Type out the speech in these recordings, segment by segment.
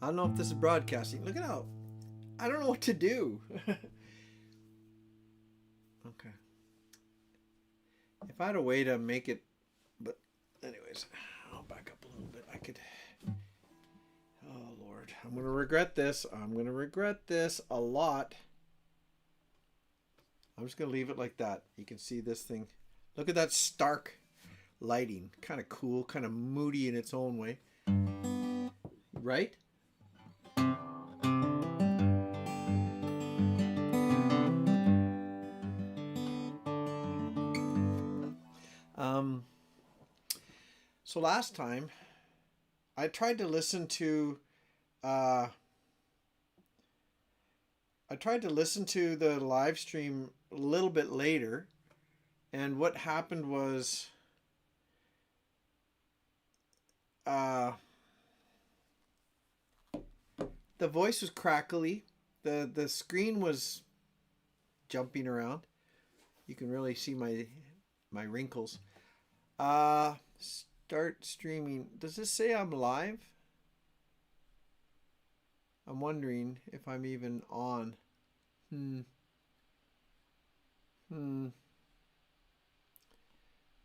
I don't know if this is broadcasting. Look at how I don't know what to do. Okay. If I had a way to make it, but anyways, I'll back up a little bit. I could. Oh Lord, I'm gonna regret this. I'm gonna regret this a lot. I'm just gonna leave it like that. You can see this thing. Look at that stark lighting. Kind of cool, kind of moody in its own way. Right? So last time I tried to listen to the live stream a little bit later, and what happened was the voice was crackly, the screen was jumping around. You can really see my wrinkles. Start streaming. Does this say I'm live? I'm wondering if I'm even on.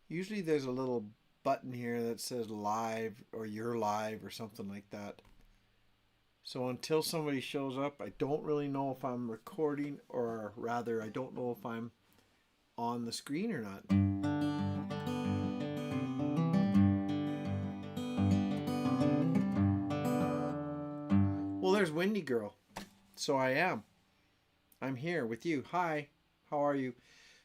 Usually there's a little button here that says live or you're live or something like that. So until somebody shows up, I don't really know if I'm recording, or rather I don't know if I'm on the screen or not. Well, there's Windy Girl. So I am. I'm here with you. Hi. How are you?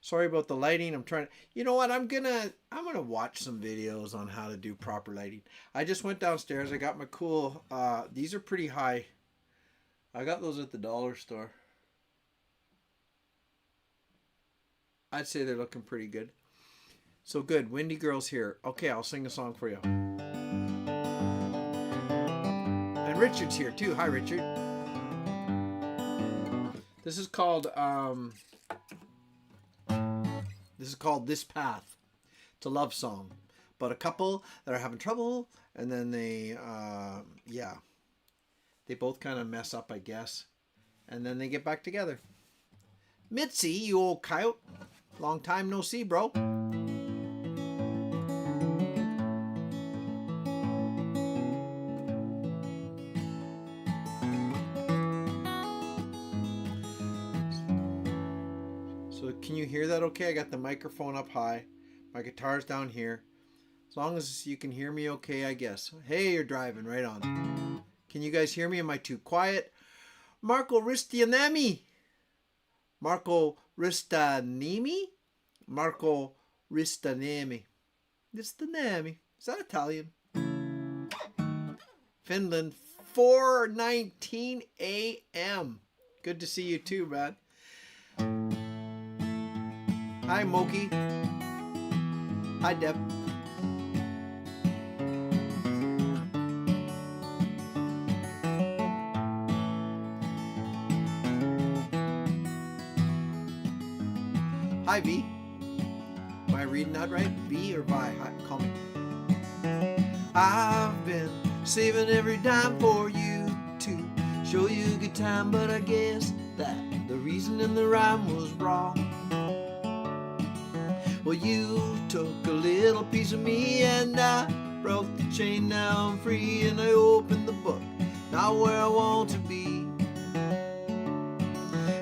Sorry about the lighting. I'm trying to, you know what? I'm gonna watch some videos on how to do proper lighting. I just went downstairs. I got my cool, these are pretty high. I got those at the dollar store. I'd say they're looking pretty good. So good. Windy Girl's here. Okay, I'll sing a song for you. And Richard's here too. Hi, Richard. This is called This Path. It's a love song about a couple that are having trouble, and then they both kind of mess up, I guess, and then they get back together. Mitzi, you old coyote. Long time no see, bro. So can you hear that okay? I got the microphone up high. My guitar's down here. As long as you can hear me okay, I guess. Hey, you're driving. Right on. Can you guys hear me? Am I too quiet? Marco Ristianemi. Marco Ristanemi? Marco Ristanemi. Ristanemi. Is that Italian? Finland, 4:19 a.m. Good to see you too, man. Hi, Moki. Hi, Deb. Hi, V. Am I reading that right? V or Vi? Hi, call me. I've been saving every dime for you to show you a good time, but I guess that the reason in the rhyme was wrong. Well, you took a little piece of me and I broke the chain. Now I'm free and I opened the book, not where I want to be.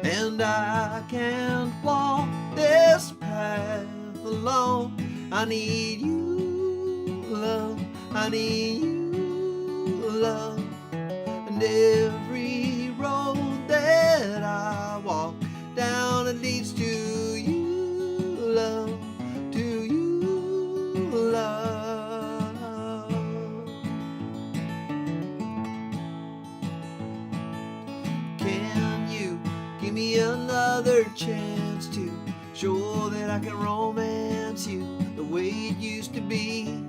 And I can't walk this path alone. I need you, love. I need you, love. And every road that I walk down, it leads to you, love. To you, love. Can you give me another chance to show that I can romance you the way it used to be?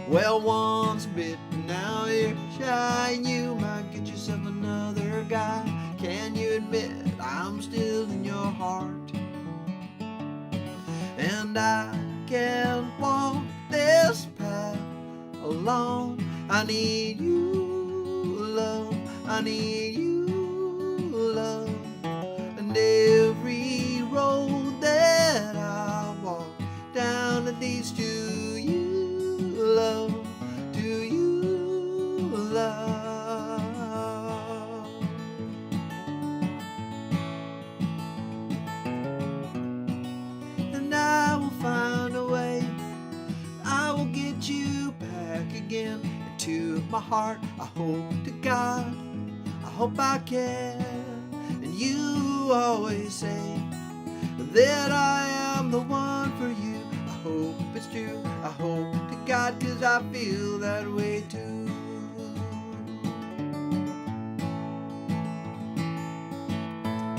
Well, once bitten, now you're shy. You might get yourself another guy. Can you admit I'm still in your heart? And I can't walk this path alone. I need you, I need you, love. And every road that I walk down that leads to you, love, to you, love. And I will find a way, I will get you back again into my heart. I hope to God, I hope I can. And you always say that I am the one for you. I hope it's true, I hope to God, 'cause I feel that way too.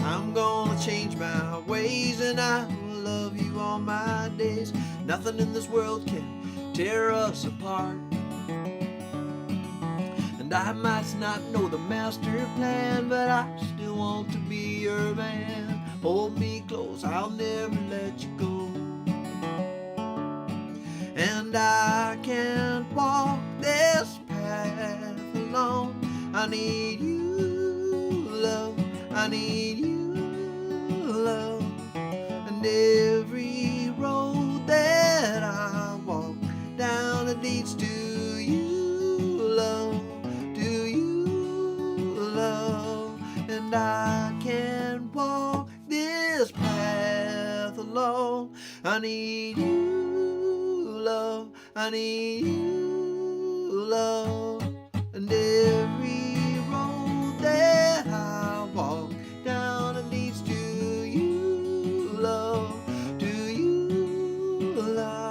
I'm gonna change my ways and I will love you all my days. Nothing in this world can tear us apart. And I might not know the master plan, but I still want to be your man. Hold me close, I'll never let you go. And I can't walk this path alone. I need you, love, I need you, love. And every road that I walk down, it leads to you, love, to you, love. And I can't walk this path alone. I need you, love, I need you, love. And every road that I walk down, it leads to you, love, to you, love.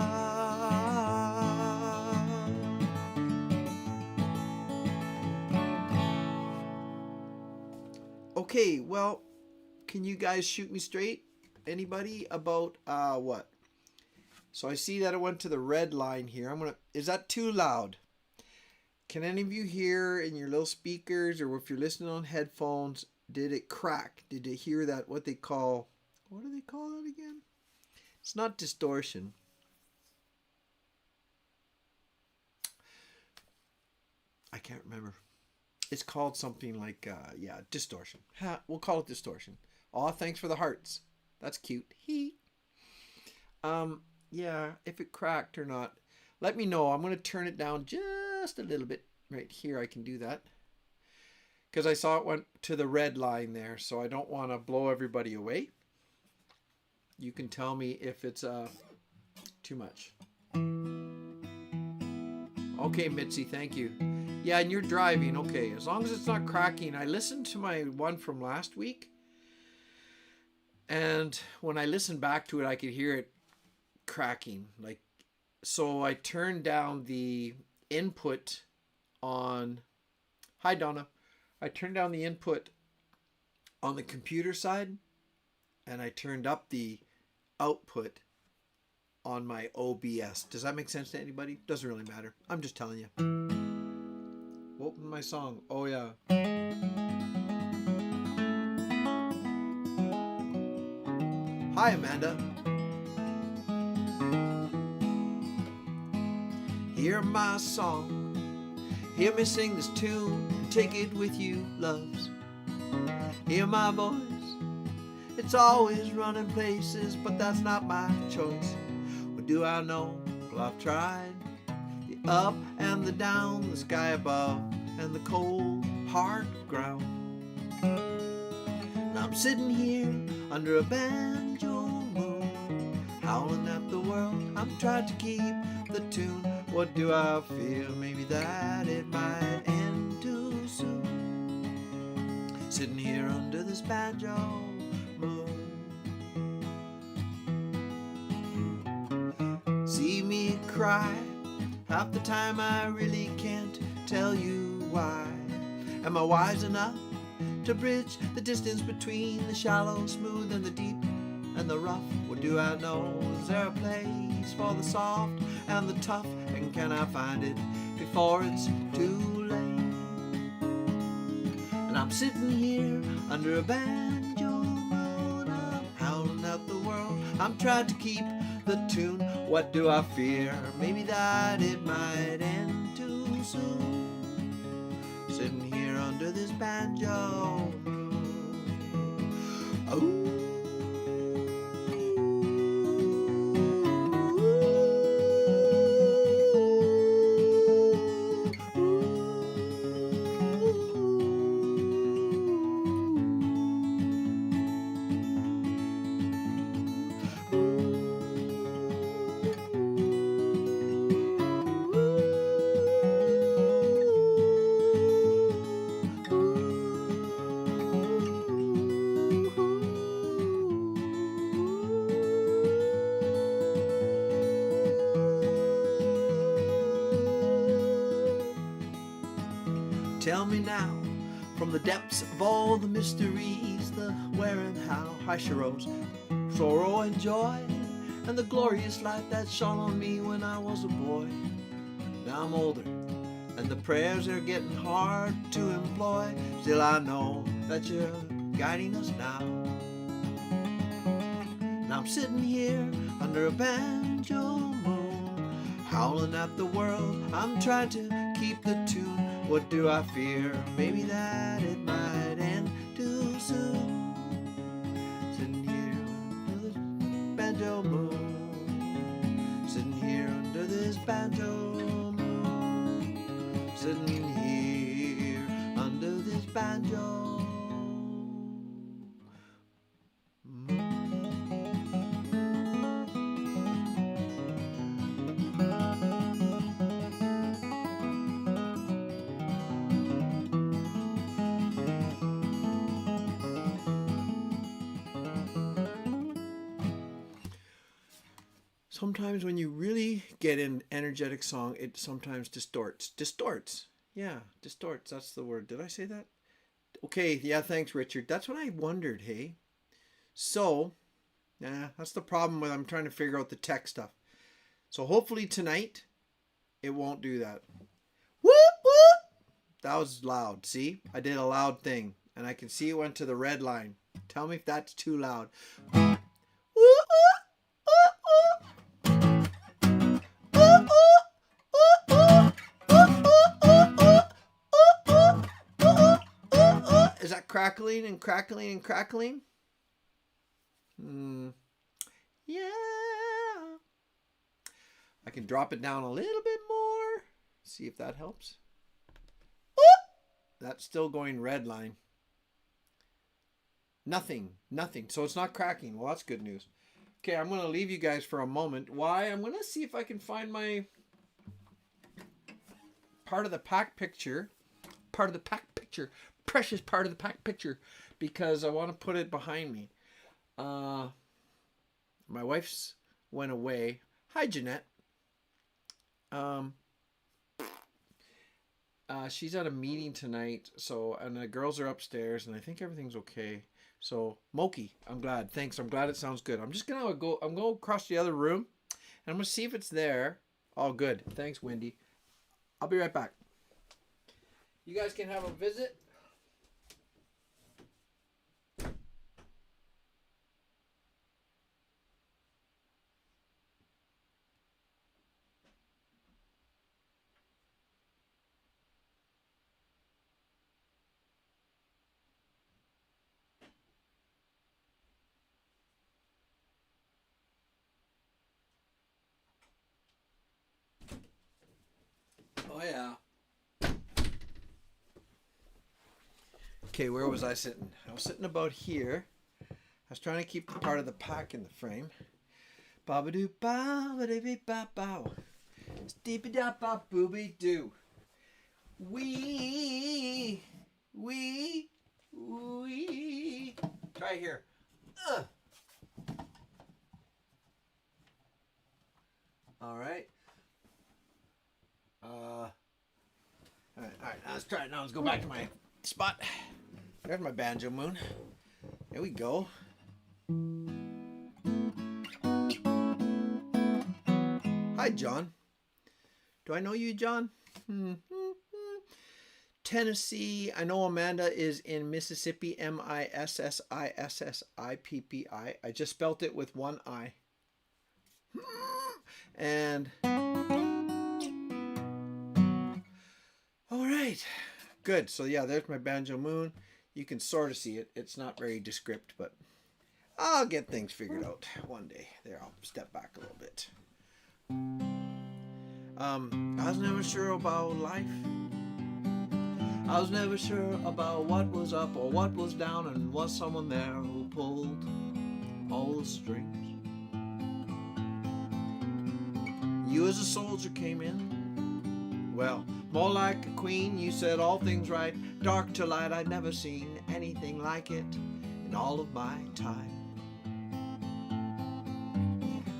Okay, well, can you guys shoot me straight? Anybody about what? So I see that it went to the red line here. Is that too loud? Can any of you hear in your little speakers, or if you're listening on headphones, did it crack? Did you hear that, what do they call that again? It's not distortion. I can't remember. It's called something like, distortion. We'll call it distortion. Aw, thanks for the hearts. That's cute. Yeah, if it cracked or not, let me know. I'm going to turn it down just a little bit. Right here, I can do that. Because I saw it went to the red line there, so I don't want to blow everybody away. You can tell me if it's too much. Okay, Mitzi, thank you. Yeah, and you're driving. Okay, as long as it's not cracking. I listened to my one from last week, and when I listened back to it, I could hear it cracking. So I turned down the input on... Hi, Donna. I turned down the input on the computer side, and I turned up the output on my OBS. Does that make sense to anybody? Doesn't really matter. I'm just telling you. What was my song? Oh, yeah. Hi, Amanda. Hear my song. Hear me sing this tune. Take it with you, loves. Hear my voice. It's always running places, but that's not my choice. What do I know? Well, I've tried the up and the down, the sky above and the cold, hard ground. And I'm sitting here under a banjo moon, howling at the world. I'm trying to keep the tune. What do I feel? Maybe that it might end too soon. Sitting here under this banjo moon. See me cry. Half the time I really can't tell you why. Am I wise enough to bridge the distance between the shallow, smooth, and the deep and the rough? What do I know? Is there a place for the soft and the tough? And can I find it before it's too late? And I'm sitting here under a banjo moon. I'm howling at the world. I'm trying to keep the tune. What do I fear? Maybe that it might end too soon. Sitting here under under this banjo. Oh. Tell me now, from the depths of all the mysteries, the where and how, hi Shiro's, sorrow and joy, and the glorious light that shone on me when I was a boy. Now I'm older, and the prayers are getting hard to employ. Still I know that you're guiding us now. Now I'm sitting here under a banjo moon, howling at the world. I'm trying to keep the tune. What do I fear? Maybe that it might end too soon. Sitting here under this banjo moon. Sitting here under this banjo moon. Sitting here under this banjo. Sometimes when you really get an energetic song, it sometimes distorts. Distorts. Yeah, distorts. That's the word. Did I say that? Okay, yeah, thanks, Richard. That's what I wondered, hey? So, that's the problem when I'm trying to figure out the tech stuff. So hopefully tonight, it won't do that. Whoop, whoop! That was loud. See? I did a loud thing. And I can see it went to the red line. Tell me if that's too loud. Whoop, whoop! Is that crackling and crackling and crackling? Yeah. I can drop it down a little bit more. See if that helps. That's still going red line. Nothing. So it's not cracking. Well, that's good news. Okay, I'm going to leave you guys for a moment. Why? I'm going to see if I can find my part of the pack picture. Precious part of the pack picture. Because I want to put it behind me. My wife's went away. Hi, Jeanette. She's at a meeting tonight. And the girls are upstairs. And I think everything's okay. So, Moki, I'm glad. Thanks. I'm glad it sounds good. I'm just going to go across the other room. And I'm going to see if it's there. Oh, good. Thanks, Wendy. I'll be right back. You guys can have a visit. Oh, yeah. Okay, where was I sitting? I was sitting about here. I was trying to keep the part of the pack in the frame. Ba-ba-doo, ba-ba-dee-ba-bow. Steepy-da-ba-booby-doo. Wee. Try here. All right. All right. Let's try it now. Let's go back to my spot. There's my banjo moon. There we go. Hi, John. Do I know you, John? Tennessee. I know Amanda is in Mississippi. Mississippi. I just spelt it with one I. And all right. Good. So yeah, there's my banjo moon. You can sort of see it. It's not very descript, but I'll get things figured out one day. There, I'll step back a little bit. I was never sure about life. I was never sure about what was up or what was down, and was someone there who pulled all the strings. You as a soldier came in, well, more like a queen. You said all things right, dark to light. I'd never seen anything like it in all of my time.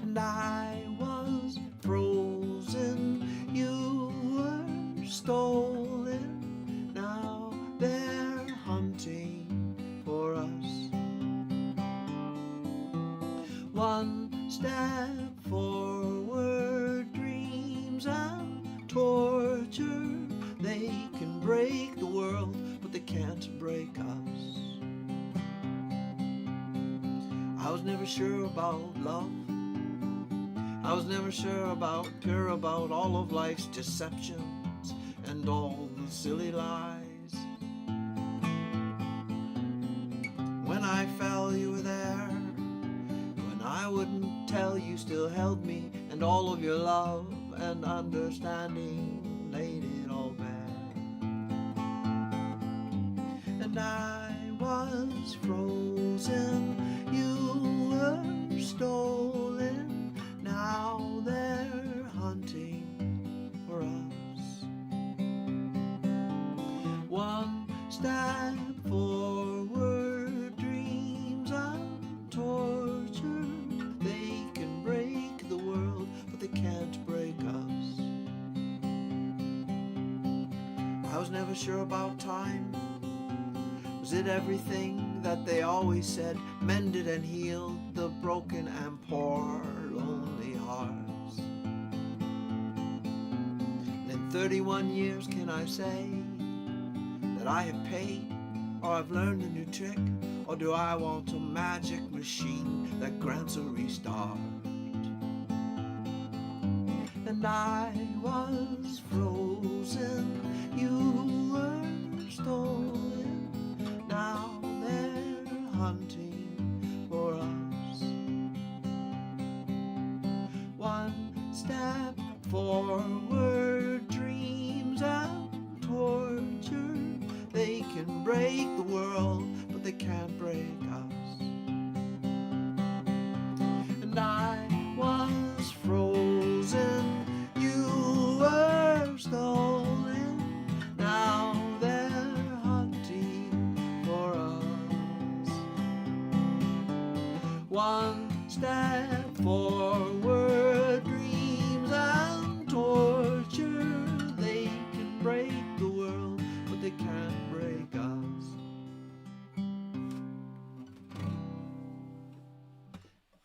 And I was frozen, you were stolen, now they're hunting for us. One step forward, dreams and torture. They can break the world, but they can't break us. I was never sure about love. I was never sure about all of life's deceptions and all the silly lies. When I fell, you were there. When I wouldn't tell, you still held me, and all of your love and understanding laid it all bare. And I was frozen, you were stolen, now they're hunting for us. One step forward, dreams and torture. They can break the world, but they can't break us. I was never sure about time. Was it everything that they always said, mended and healed the broken and poor, lonely hearts? And in 31 years, can I say that I have paid, or I've learned a new trick, or do I want a magic machine that grants a restart? And I was frozen, you were stolen, now they're hunting for us. One step forward, dreams and torture. They can break the world, but they can't break us. And I was frozen, you were stolen, now they're hunting for us. One step forward, dreams and torture. They can break the world, but they can't break us.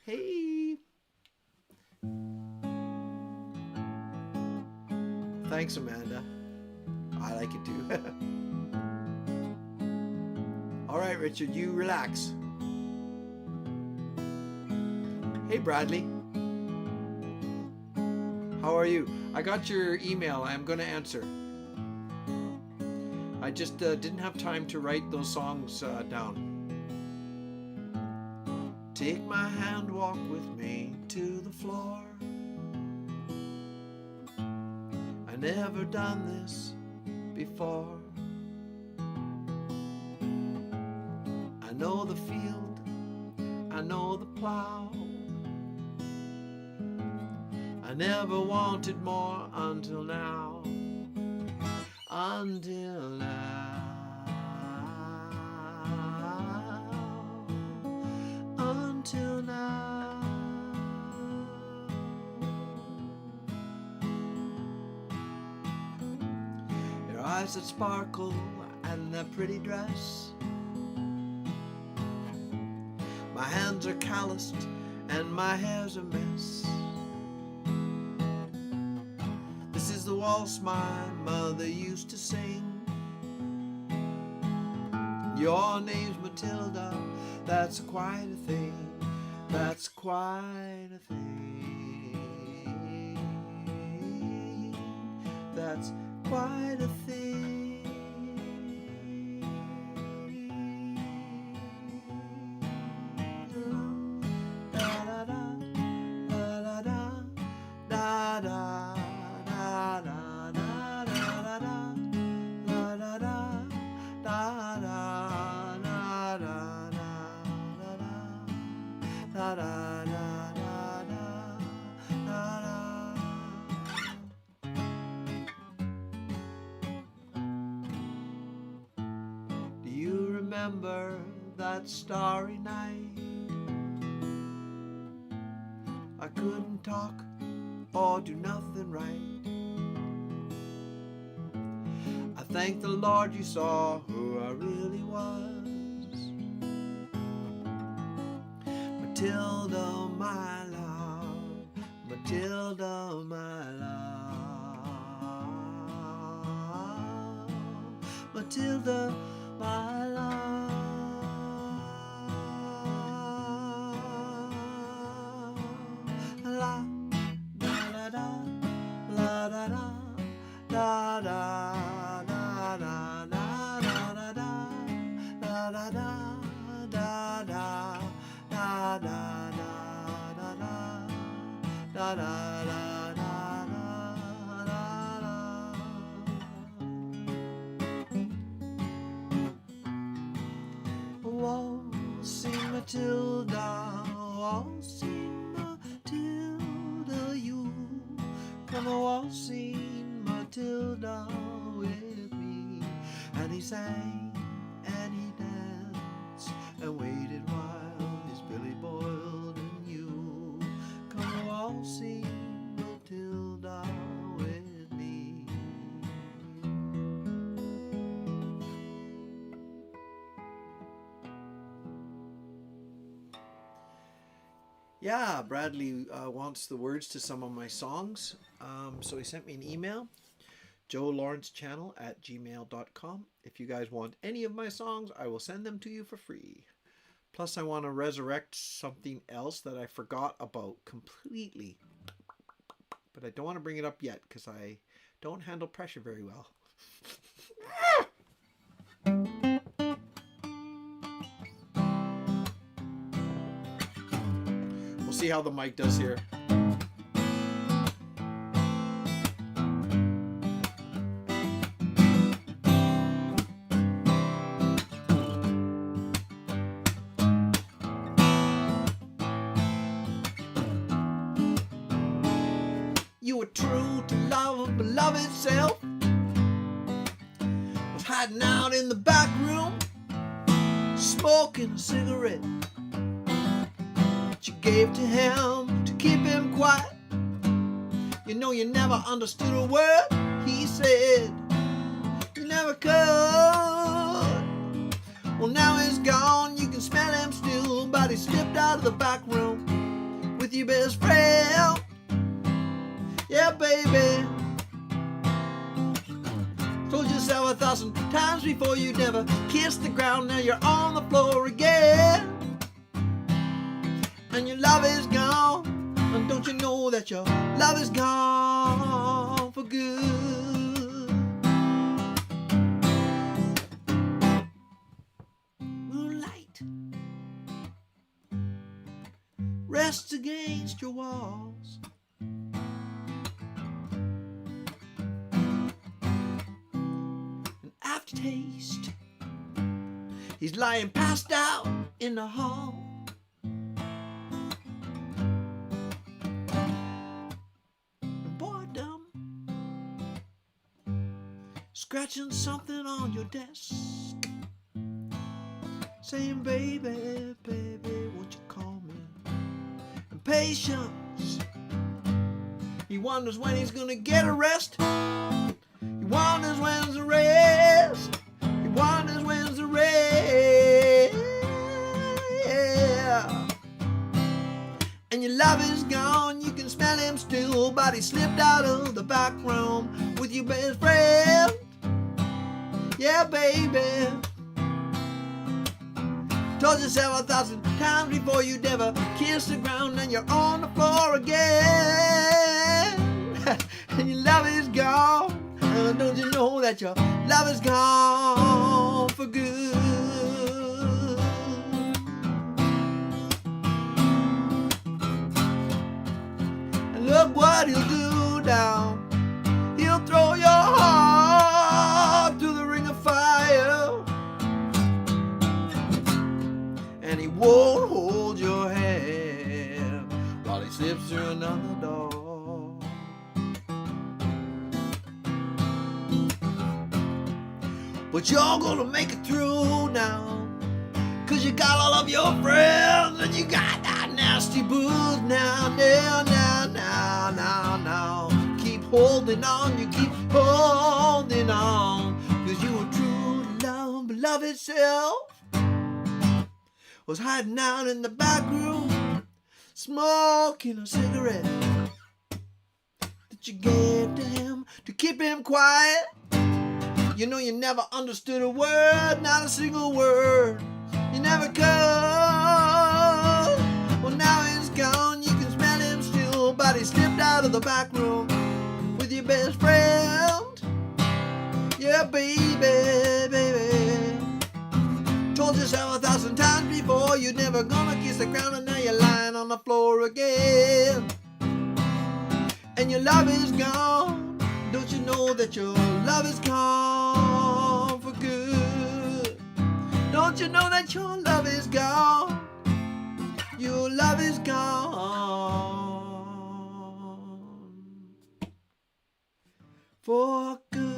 Hey! Thanks, Amanda. I like it too. All right, Richard, you relax. Hey, Bradley. How are you? I got your email. I'm going to answer. I just didn't have time to write those songs down. Take my hand, walk with me to the floor. I never done this before. I know the field, I know the plow. I never wanted more until now. Until now. Until now. Your eyes that sparkle and that pretty dress. My hands are calloused and my hair's a mess. This is the waltz my mother used to sing. Your name's Matilda, that's quite a thing. That's quite a thing. That's quite a thing. da da da da da da. Do you remember that starry night? I couldn't talk or do nothing right. I thank the Lord you saw who I really was. Matilda, my love, Matilda, my love, Matilda, my love. La da da da, la da da, da da da da da da da da da da da. Da da da da da da da da da. Waltz in Matilda, waltz in Matilda, you come a waltzing Matilda with me. And he sang and he danced and waited while Billy boiled and you come waltzing Matilda with me. Yeah, Bradley wants the words to some of my songs, so he sent me an email, joelawrencechannel@gmail.com. If you guys want any of my songs, I will send them to you for free. Plus, I want to resurrect something else that I forgot about completely. But I don't want to bring it up yet because I don't handle pressure very well. We'll see how the mic does here. You were true to love, but love itself was hiding out in the back room, smoking a cigarette that you gave to him to keep him quiet. You know you never understood a word he said. You never could. Well, now he's gone. You can smell him still, but he slipped out of the back room with your best friend. Yeah, baby. Told yourself 1,000 times before you never kissed the ground. Now you're on the floor again, and your love is gone. And don't you know that your love is gone for good? Moonlight rests against your walls. Taste. He's lying passed out in the hall. And boredom scratching something on your desk, saying, baby, baby, won't you call me? And patience, he wonders when he's gonna get a rest. He wonders when's the rest. He wonders when's the rest. And your love is gone. You can smell him still, but he slipped out of the back room with your best friend. Yeah, baby. Told yourself 1,000 times before you'd ever kiss the ground, and you're on the floor again. And your love is gone. Don't you know that your love is gone for good? And look what he'll do now. He'll throw your heart through the ring of fire, and he won't hold your hand. slips through another door. But you're gonna make it through now, 'cause you got all of your friends and you got that nasty booze now. Keep holding on, you keep holding on, 'cause you were true to love, but love itself was hiding out in the back room, smoking a cigarette that you gave to him to keep him quiet. You know you never understood a word, not a single word. You never could. Well, now he's gone, you can smell him still, but he slipped out of the back room with your best friend. Yeah, baby. Told yourself 1,000 times before you're never gonna kiss the ground, and now you're lying on the floor again. And your love is gone. Don't you know that your love is gone for good? Don't you know that your love is gone? Your love is gone for good.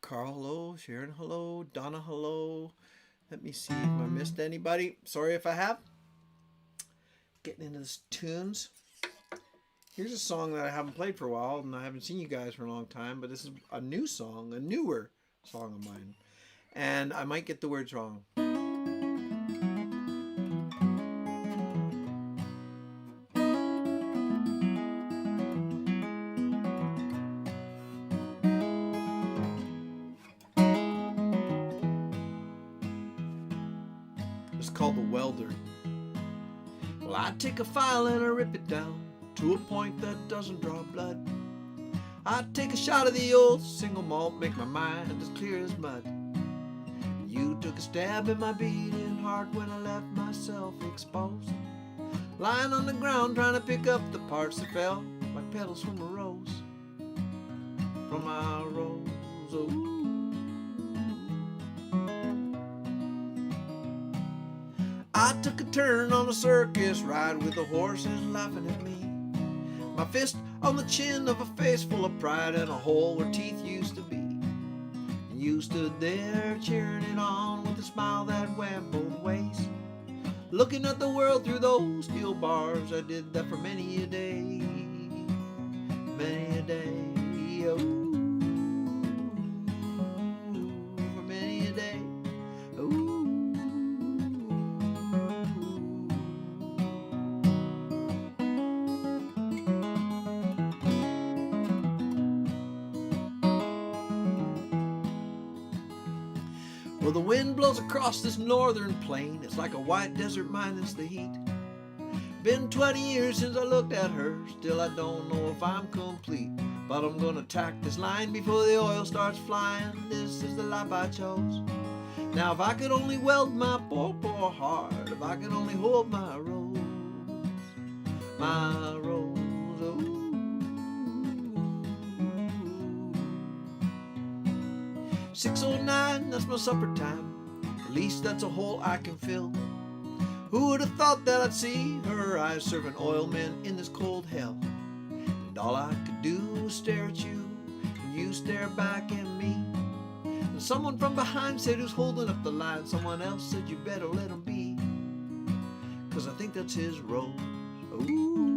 Carl, hello. Sharon, hello. Donna, hello. Let me see if I missed anybody. Sorry if I have. Getting into the tunes. Here's a song that I haven't played for a while, and I haven't seen you guys for a long time, but this is a new song, a newer song of mine. And I might get the words wrong. It's called The Welder. Well, I take a file and I rip it down to a point that doesn't draw blood. I take a shot of the old single malt, make my mind as clear as mud. You took a stab in my beating heart when I left myself exposed, lying on the ground trying to pick up the parts that fell like petals from a rose. From my rose, oh. I took a turn on a circus ride with the horses laughing at me. My fist on the chin of a face full of pride and a hole where teeth used to be. And you stood there cheering it on with a smile that went both ways, looking at the world through those steel bars. I did that for many a day, many a day, oh, for many a day, oh. Well, the wind blows across this northern plain. It's like a white desert minus the heat. Been 20 years since I looked at her. Still I don't know if I'm complete, but I'm gonna tack this line before the oil starts flying. This is the life I chose. Now if I could only weld my poor, poor heart, if I could only hold my rose, oh. 6:09, that's my supper time. At least that's a hole I can fill. Who would have thought that I'd see her eyes serving oilmen in this cold hell? And all I could do was stare at you, and you stare back at me. And someone from behind said, "Who's holding up the line?" Someone else said, "You better let him be, 'cause I think that's his rose." Ooh,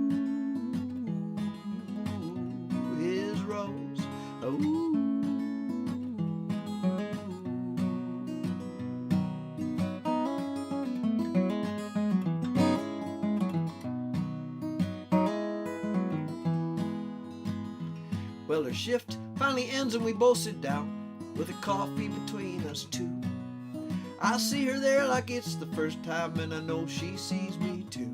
his rose. Ooh. Well, her shift finally ends and we both sit down with a coffee between us two. I see her there like it's the first time, and I know she sees me too.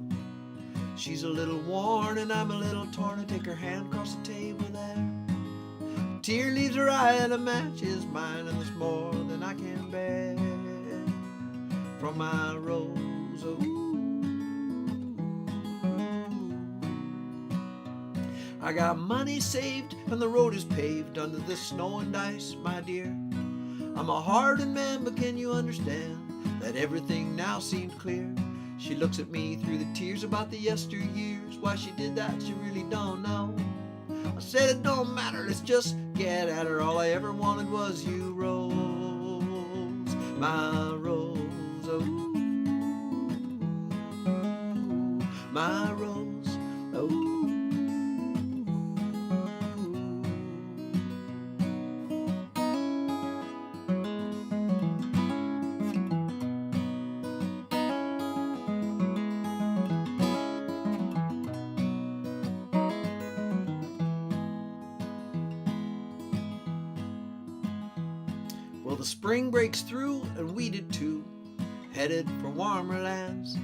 She's a little worn and I'm a little torn. I take her hand across the table there. A tear leaves her eye and a match is mine, and there's more than I can bear from my rose. Oh. I got money saved and the road is paved under the snow and ice, my dear. I'm a hardened man, but can you understand that everything now seems clear? She looks at me through the tears about the yesteryears. Why she did that, she really don't know. I said it don't matter, let's just get at her. All I ever wanted was you, Rose, my Rose, oh, my Rose, oh. Well, the spring breaks through, and we did too, headed for warmer lands.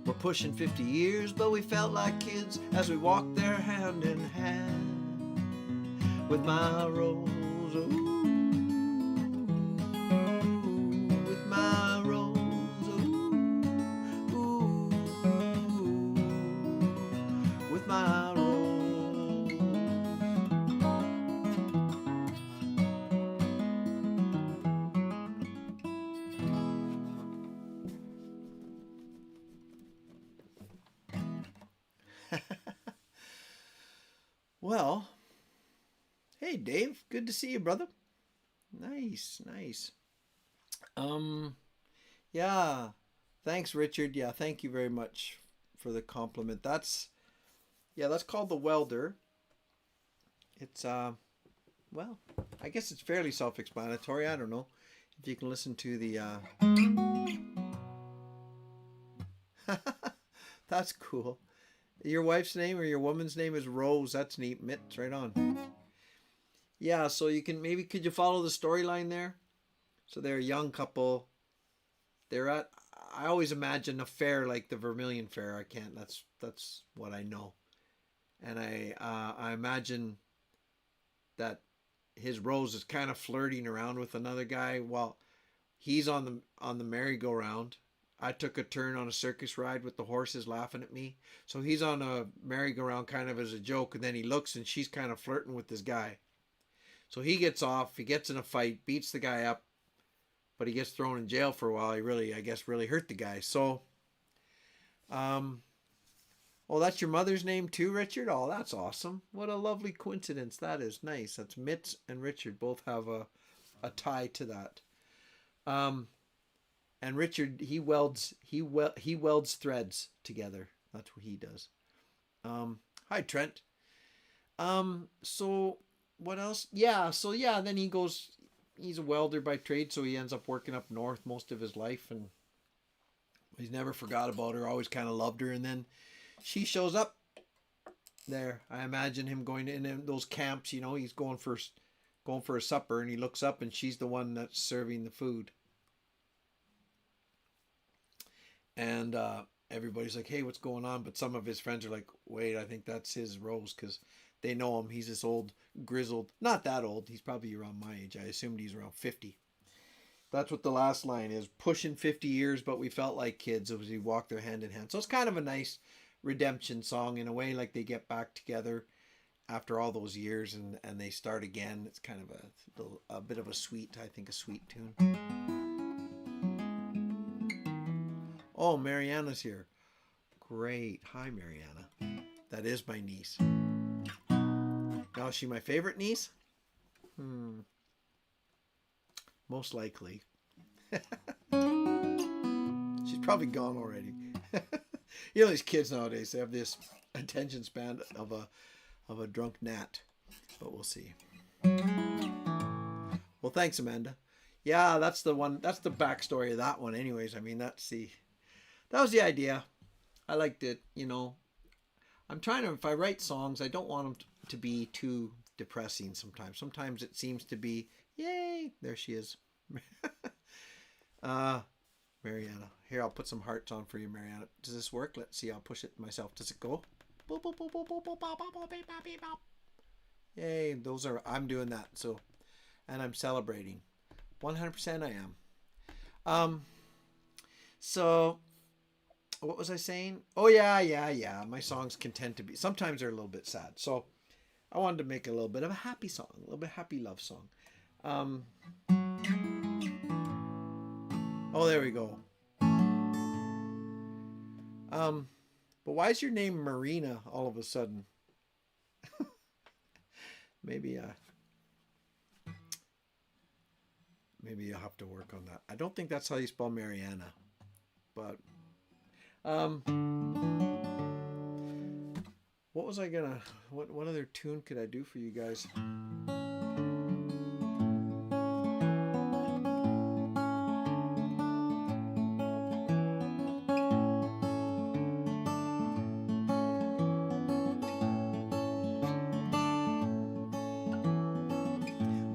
We're pushing 50 years, but we felt like kids as we walked there hand in hand with my Rose, oh, with my Rose, oh, with my Rose. Well, hey Dave, good to see you, brother. Nice, nice. Yeah, thanks, Richard. Yeah, thank you very much for the compliment. That's called the Welder. It's well, I guess it's fairly self-explanatory. I don't know if you can listen to the That's cool. Your wife's name or your woman's name is Rose. That's neat. Mitts, right on. Yeah, so you can maybe could you follow the storyline there? So they're a young couple. They're at I always imagine a fair like the Vermilion Fair. I can't. That's what I know. And I imagine that his Rose is kind of flirting around with another guy while he's on the merry-go-round. I took a turn on a circus ride with the horses laughing at me. So he's on a merry-go-round kind of as a joke, and then he looks and she's kind of flirting with this guy. So he gets off, he gets in a fight, beats the guy up, but he gets thrown in jail for a while. He really, I guess, really hurt the guy. So, oh, that's your mother's name too, Richard? Oh, that's awesome. What a lovely coincidence. That is nice. That's Mitts and Richard both have a tie to that. And Richard, he welds threads together. That's what he does. Hi Trent. So what else? Yeah, so yeah, then he's a welder by trade, so he ends up working up north most of his life, and he's never forgot about her, always kind of loved her, and then she shows up there. I imagine him going in those camps, he's going for a supper, and he looks up and she's the one that's serving the food. And everybody's like, hey, what's going on? But some of his friends are like, wait, I think that's his Rose, because they know him. He's this old, grizzled, not that old. He's probably around my age. I assumed he's around 50. That's what the last line is. Pushing 50 years, but we felt like kids as we walked their hand in hand. So it's kind of a nice redemption song in a way, like they get back together after all those years and they start again. It's kind of a bit of a sweet tune. Oh, Mariana's here. Great. Hi, Mariana. That is my niece. Now, is she my favorite niece? Most likely. She's probably gone already. These kids nowadays, they have this attention span of a drunk gnat. But we'll see. Well, thanks, Amanda. Yeah, that's the one. That's the backstory of that one anyways. I mean, that was the idea. I liked it, I'm trying to, if I write songs, I don't want them to be too depressing sometimes. Sometimes it seems to be, yay, there she is. Mariana. Here, I'll put some hearts on for you, Mariana. Does this work? Let's see. I'll push it myself. Does it go? Boop, boop, boop, boop, boop, boop, boop, boop, boop, boop, boop, boop. Yay, those are, I'm doing that. So, and I'm celebrating. 100% I am. So, what was I saying? Oh, yeah. My songs can tend to be, sometimes they're a little bit sad. So, I wanted to make a little bit of a happy song, a little bit happy love song. Oh, there we go. But why is your name Marina all of a sudden? Maybe you'll have to work on that. I don't think that's how you spell Mariana. But what was I gonna, what other tune could I do for you guys?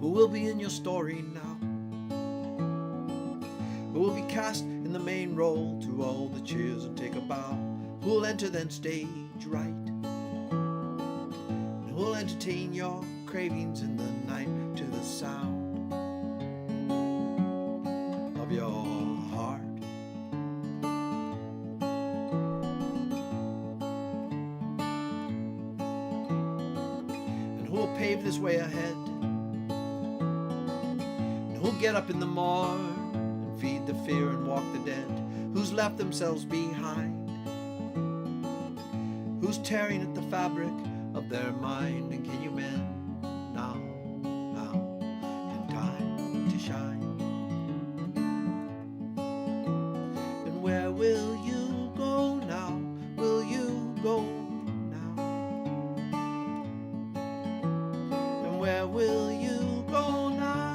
Who will be in your story now? Who will be cast in the main role to all the cheers and take a bow? Who will enter then stage right? And who will entertain your cravings in the night to the sound of your heart? And who will pave this way ahead? And who will get up in the morn? Feed the fear and walk the dead, who's left themselves behind, who's tearing at the fabric of their mind, and can you mend now in time to shine? And where will you go now? Will you go now? And where will you go now?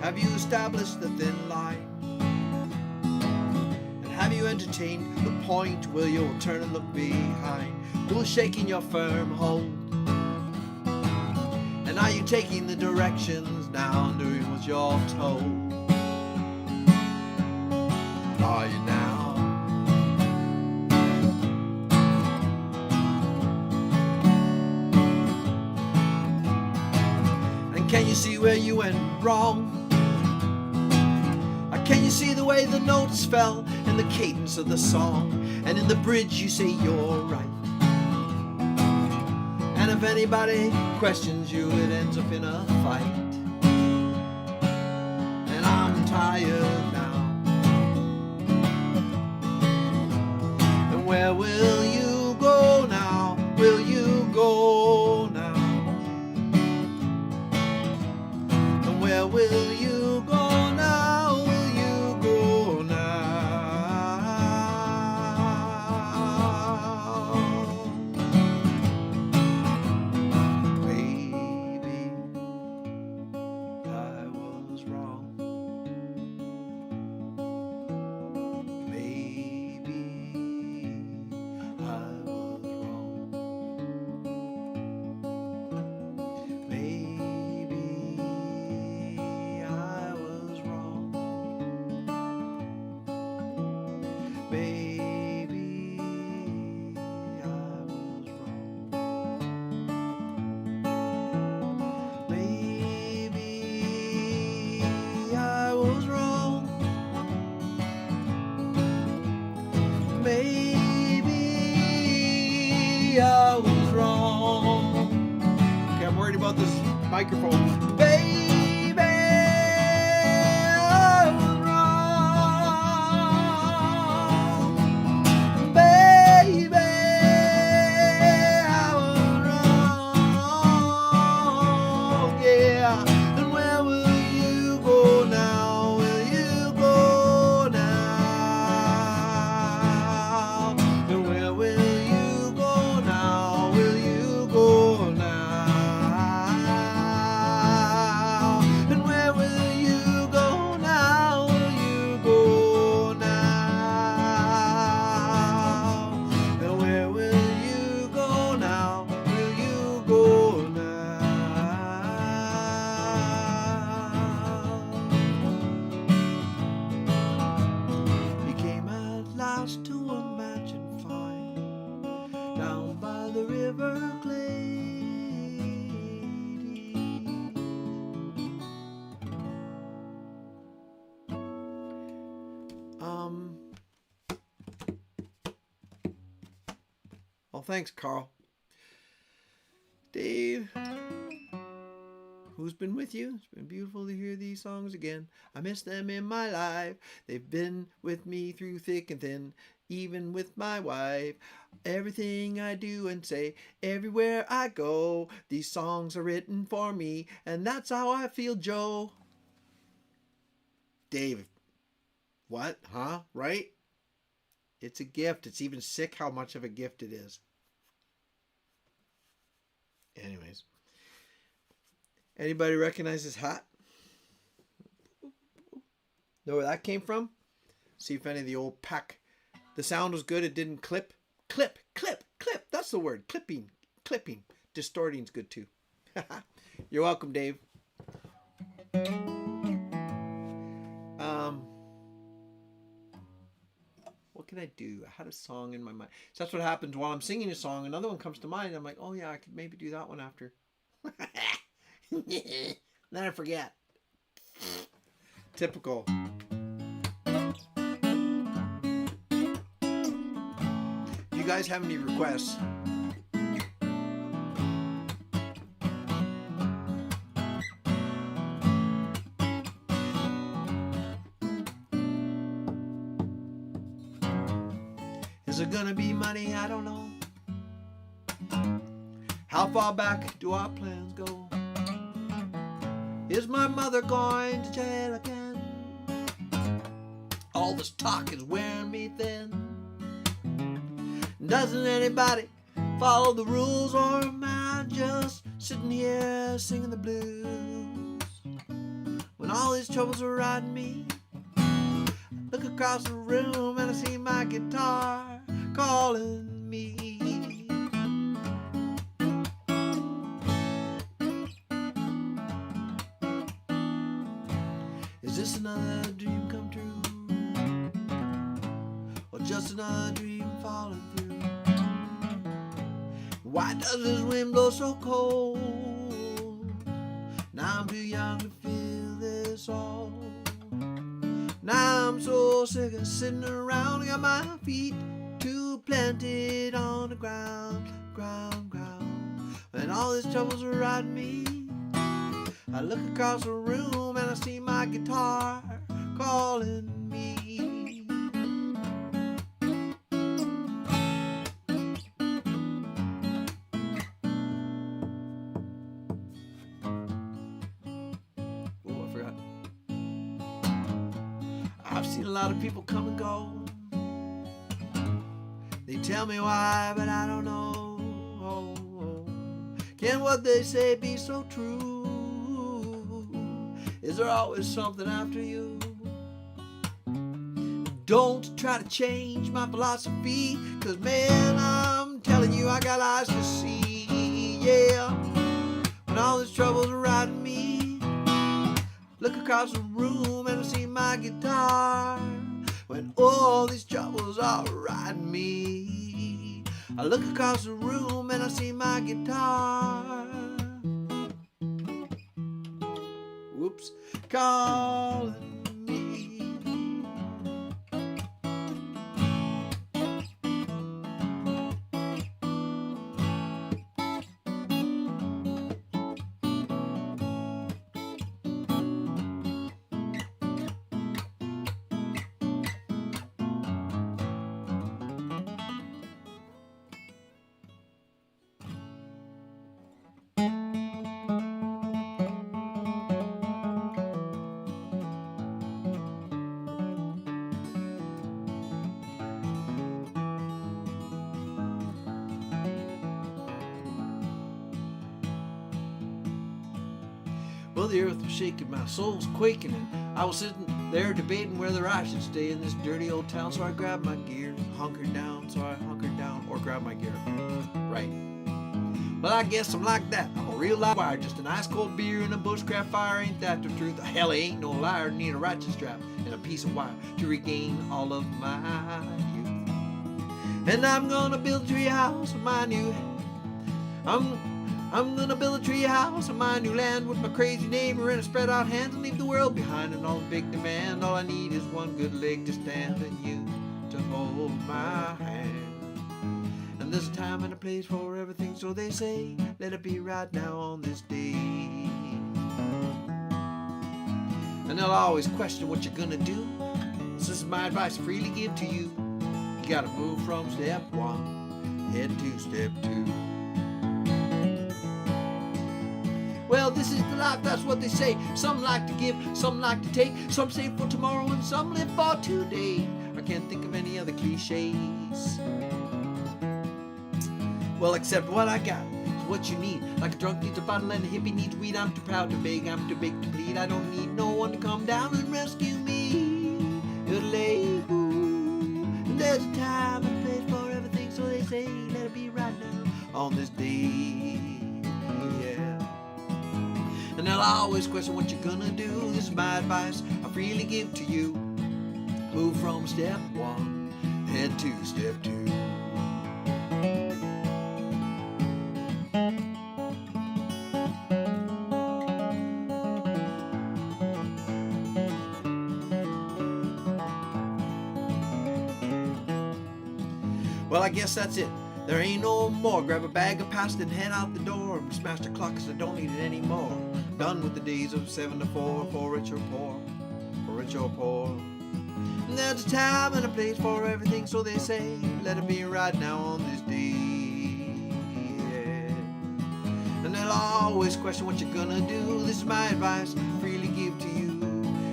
Have you established the thin line? And have you entertained the point where you'll turn and look behind? Who's shaking your firm hold? And are you taking the directions now and doing what you're told? Are you now? And can you see where you went wrong? Can you see the way the notes fell in the cadence of the song? And in the bridge you say you're right. And if anybody questions you, it ends up in a fight. And I'm tired now. And where will you go now? Will you go now? And where will you go now? Maybe I was wrong. Okay, I'm worried about this microphone. Baby, I was wrong. Baby, I was wrong. Yeah. And where will you go now? Will you go now? And where will you go now? Will you go now? Oh, thanks, Carl. Dave, who's been with you? It's been beautiful to hear these songs again. I miss them in my life. They've been with me through thick and thin, even with my wife. Everything I do and say, everywhere I go, these songs are written for me, and that's how I feel, Joe. Dave, what? Huh? Right? It's a gift. It's even sick how much of a gift it is. Anyways. Anybody recognize this hat? Know where that came from? See if any of the old pack. The sound was good. It didn't clip. Clip, clip, clip. That's the word. Clipping, clipping. Distorting's good too. You're welcome, Dave. What can I do? I had a song in my mind. So that's what happens while I'm singing a song. Another one comes to mind. I'm like, oh yeah, I could maybe do that one after. Then I forget. Typical. If you guys have any requests, is it gonna be money? I don't know. How far back do our plans go? Is my mother going to jail again? All this talk is wearing me thin. Doesn't anybody follow the rules, or am I just sitting here singing the blues? When all these troubles are riding me, look across the room and I see my guitar calling me. Is this another dream come true? Or just another dream falling through? Why does this wind blow so cold? Now I'm too young to feel this all. Now I'm so sick of sitting around. Got my feet too planted on the ground, ground, ground. And all these troubles are riding me. I look across the room and I see my guitar calling me. Oh, I forgot. I've seen a lot of people come and go. They tell me why, but I don't know. Can what they say be so true? Is there always something after you? Don't try to change my philosophy, 'cause man, I'm telling you, I got eyes to see. Yeah, when all these troubles are riding me, look across the room and I see my guitar. When all these troubles are riding me, I look across the room and I see my guitar. Whoops, calling me. Well, the earth was shaking, my soul's quaking, and I was sitting there debating whether I should stay in this dirty old town. So I grabbed my gear, hunkered down, or grabbed my gear. Right. Well, I guess I'm like that. I'm a real live wire, just an ice cold beer and a bushcraft fire. Ain't that the truth? Hell, I ain't no liar. Need a ratchet strap and a piece of wire to regain all of my youth. And I'm gonna build a tree house in my new. I'm gonna build a tree house on my new land with my crazy neighbor and spread out hands and leave the world behind and all the big demand. All I need is one good leg to stand and you to hold my hand. And And there's a time and a place for everything, so they say, let it be right now on this day. And they'll always question what you're gonna do. This is my advice I freely give to you. You gotta move from step one, head to step two. Well, this is the life, that's what they say. Some like to give, some like to take. Some save for tomorrow and some live for today. I can't think of any other cliches. Well, except what I got is what you need. Like a drunk needs a bottle and a hippie needs weed. I'm too proud to beg, I'm too big to plead. I don't need no one to come down and rescue me. And there's a time and a place for everything, so they say, let it be right now on this day. Yeah. And they'll always question what you're gonna do. This is my advice I freely give to you. Move from step one, head to step two. Well, I guess that's it. There ain't no more. Grab a bag of pasta and head out the door. Smash the clock 'cause I don't need it anymore. Done with the days of 7 to 4, for rich or poor, for rich or poor. And there's a time and a place for everything, so they say, let it be right now on this day. Yeah. And they'll always question what you're gonna do. This is my advice I freely give to you.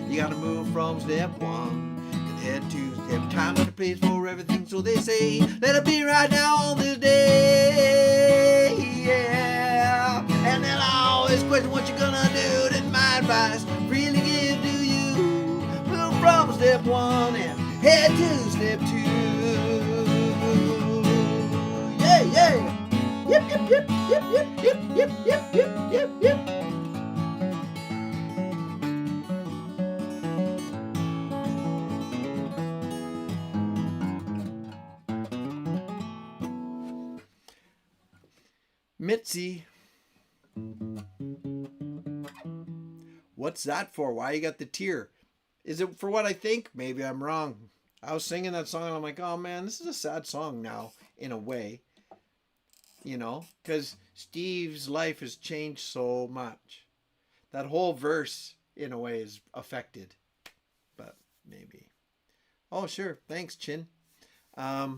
You gotta move from step one and head to step. Time and a place for everything, so they say, let it be right now on this day. Yeah. And they'll always question what you're gonna do. That's my advice really give to you. Move from step one and head to step two. Yeah, yeah. Yep, yep, yep, yep, yep, yep, yep, yep, yep, yep, yep. Mitzi, what's that for? Why you got the tear? Is it for what I think? Maybe I'm wrong. I was singing that song and I'm like, oh man, this is a sad song now, in a way. You know, because Steve's life has changed so much. That whole verse, in a way, is affected. But maybe. Oh, sure. Thanks, Chin. I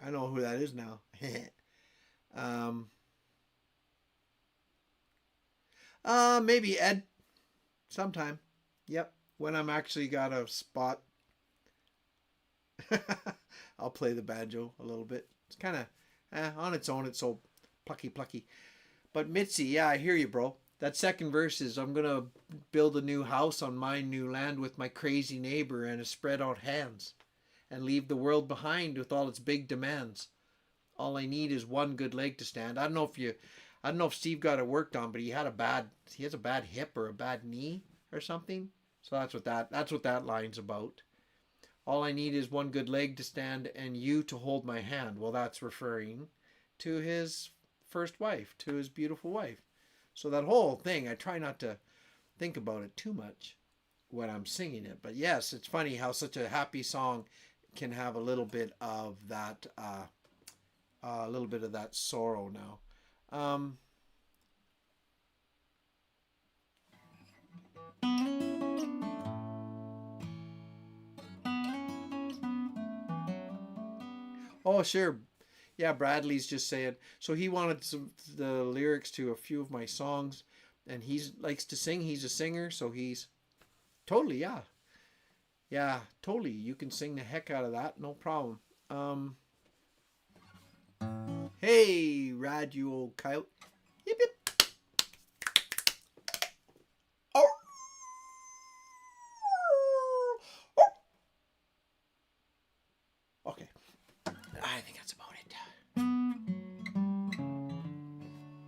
know who that is now. Maybe Ed. Sometime. Yep. When I'm actually got a spot. I'll play the banjo a little bit. It's kind of on its own. It's so plucky. But Mitzi, yeah, I hear you, bro. That second verse is, I'm going to build a new house on my new land with my crazy neighbor and his spread out hands and leave the world behind with all its big demands. All I need is one good leg to stand. I don't know if Steve got it worked on, but he has a bad hip or a bad knee or something. So that's what that line's about. All I need is one good leg to stand and you to hold my hand. Well, that's referring to his first wife, to his beautiful wife. So that whole thing, I try not to think about it too much when I'm singing it. But yes, it's funny how such a happy song can have a little bit of that sorrow now. Oh, sure. Yeah, Bradley's just saying. So he wanted the lyrics to a few of my songs, and he likes to sing. He's a singer, so he's totally, yeah. Yeah, totally. You can sing the heck out of that, no problem. Hey, Rad, you old coyote. Yip, yip. Oh. Okay. I think that's about it.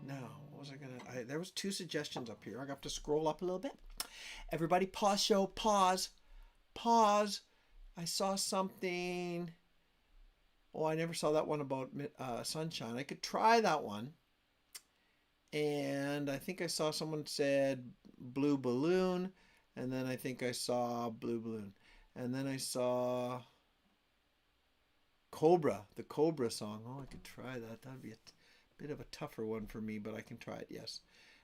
Now, what was I gonna... there was 2 suggestions up here. I got to scroll up a little bit. Everybody pause show. Pause. I saw something... Oh, I never saw that one about sunshine. I could try that one. And I think I saw someone said blue balloon. And then I think I saw blue balloon. And then I saw the Cobra song. Oh, I could try that. That'd be a bit of a tougher one for me, but I can try it, yes.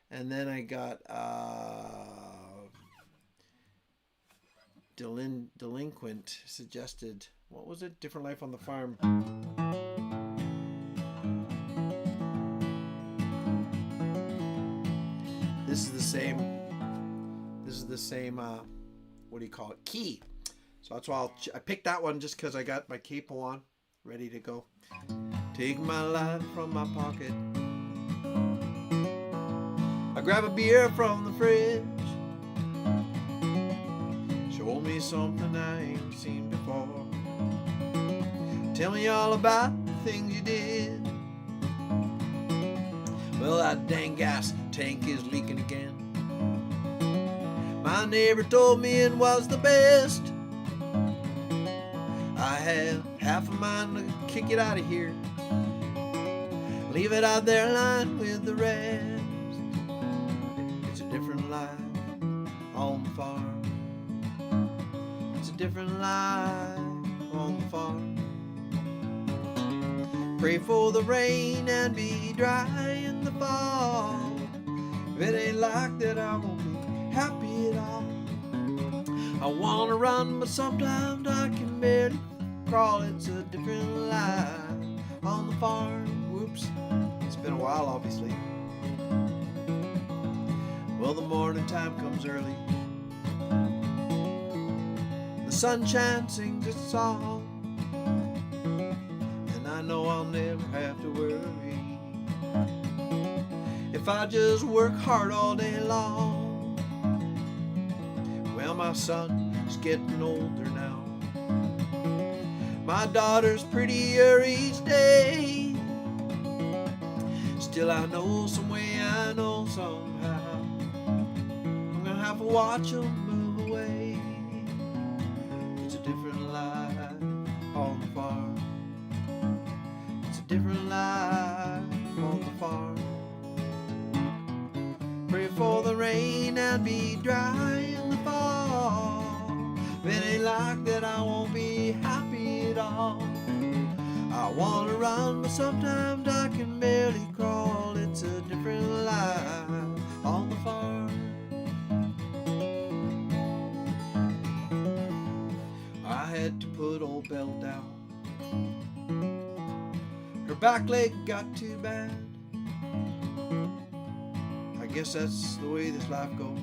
And then I got Delinquent suggested, what was it? Different Life on the Farm. This is the same, what do you call it? Key. So that's why I picked that one just because I got my capo on, ready to go. Take my life from my pocket. I grab a beer from the fridge. Show me something I ain't seen before. Tell me all about the things you did. Well, that dang gas tank is leaking again. My neighbor told me it was the best. I have half a mind to kick it out of here. Leave it out there lying with the rest. It's a different life on the farm. It's a different life on the farm. Pray for the rain and be dry in the fall. If it ain't like that, I won't be happy at all. I wanna run, but sometimes I can barely crawl. It's a different life on the farm. Whoops, it's been a while, obviously. Well, the morning time comes early. The sunshine sings its song, and I know I'll never have to worry if I just work hard all day long. Well, my son is getting older now. My daughter's prettier each day. Still I know some way, I know somehow I'm gonna have to watch them move away. It's a different life on the farm. It's a different life on the farm. Pray for the rain and be dry in the fall. If it ain't like that, I won't be happy at all. I wanna run, but sometimes I can barely crawl. It's a different life on the farm. I had to put old Belle down. Her back leg got too bad. I guess that's the way this life goes.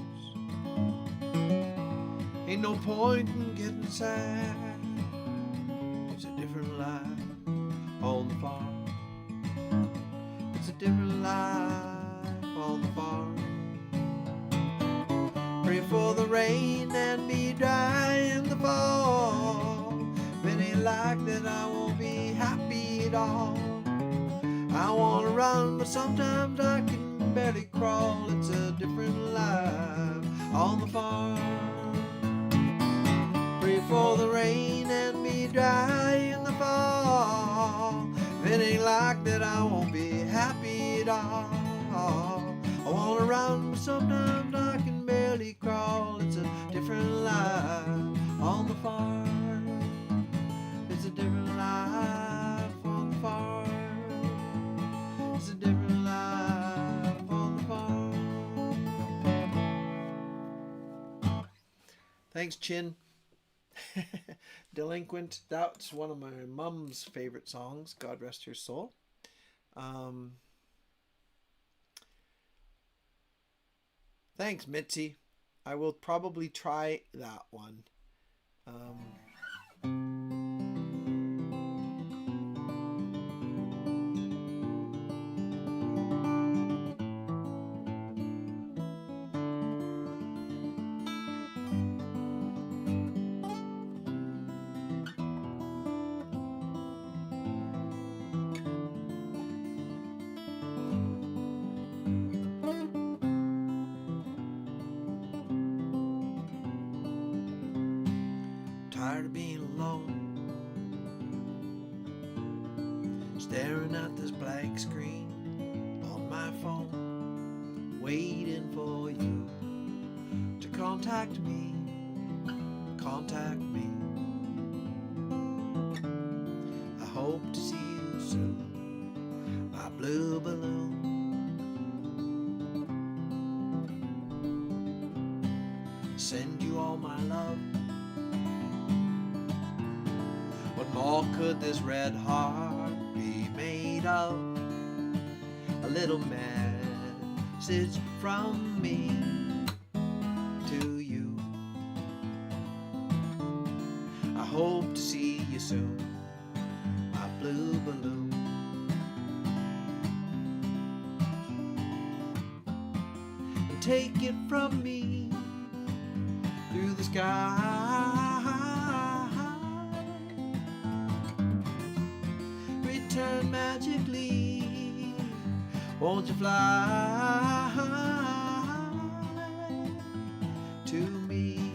Ain't no point in getting sad. It's a different life on the farm. It's a different life on the farm. Pray for the rain and be dry in the fall. If it ain't like that, I won't be happy at all. I wanna run, but sometimes I can barely crawl. It's a different life on the farm. Pray for the rain and be dry in the fall. If it ain't like that, I won't be happy at all. I wanna run, but sometimes I can barely crawl. It's a different life on the farm. It's a different life on the farm. It's a different life on the farm. Thanks, Chin. Delinquent, that's one of my mom's favorite songs, God rest her soul. Thanks, Mitzi. I will probably try that one. Tired of being alone, staring at this blank screen on my phone, waiting for you to contact me, contact me. I send you all my love. What more could this red heart be made of? A little message from me to you. I hope to see you soon, my blue balloon. And take it from me through the sky. Return magically, won't you fly to me?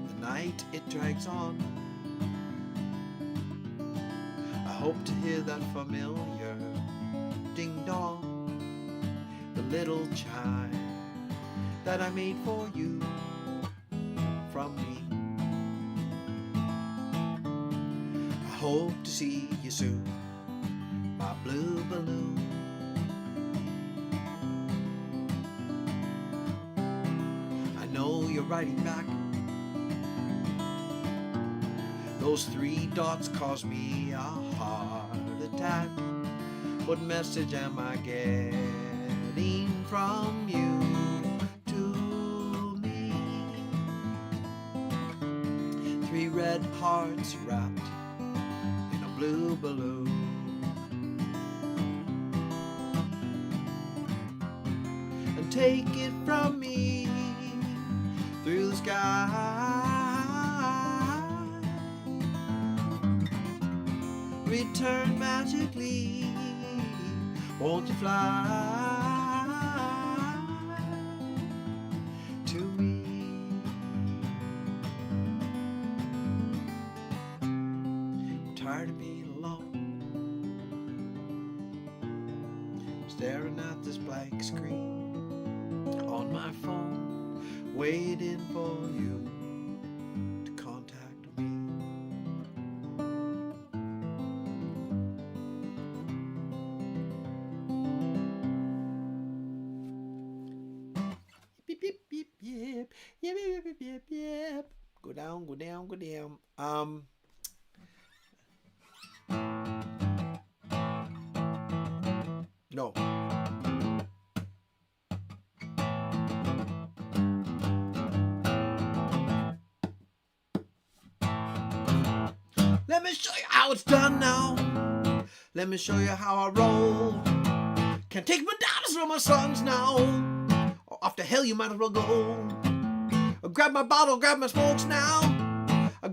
The night it drags on, I hope to hear that familiar ding dong, the little chime that I made for you from me. I hope to see you soon, my blue balloon. I know you're writing back. Those 3 dots cause me a heart attack. What message am I getting from you to me? 3 red hearts wrapped in a blue balloon. And take it from me through the sky. Return magically, won't you fly to me? I'm tired of being alone, staring at this blank screen on my phone, waiting for you to contact me. Beep, beep, beep, yep. Yep, yep, yep, yep, yep. Go down, go down, go down. No. Let me show you how it's done now. Let me show you how I roll. Can't take my daughters from my sons now. Or off to hell you might as well go. Grab my bottle, grab my smokes now.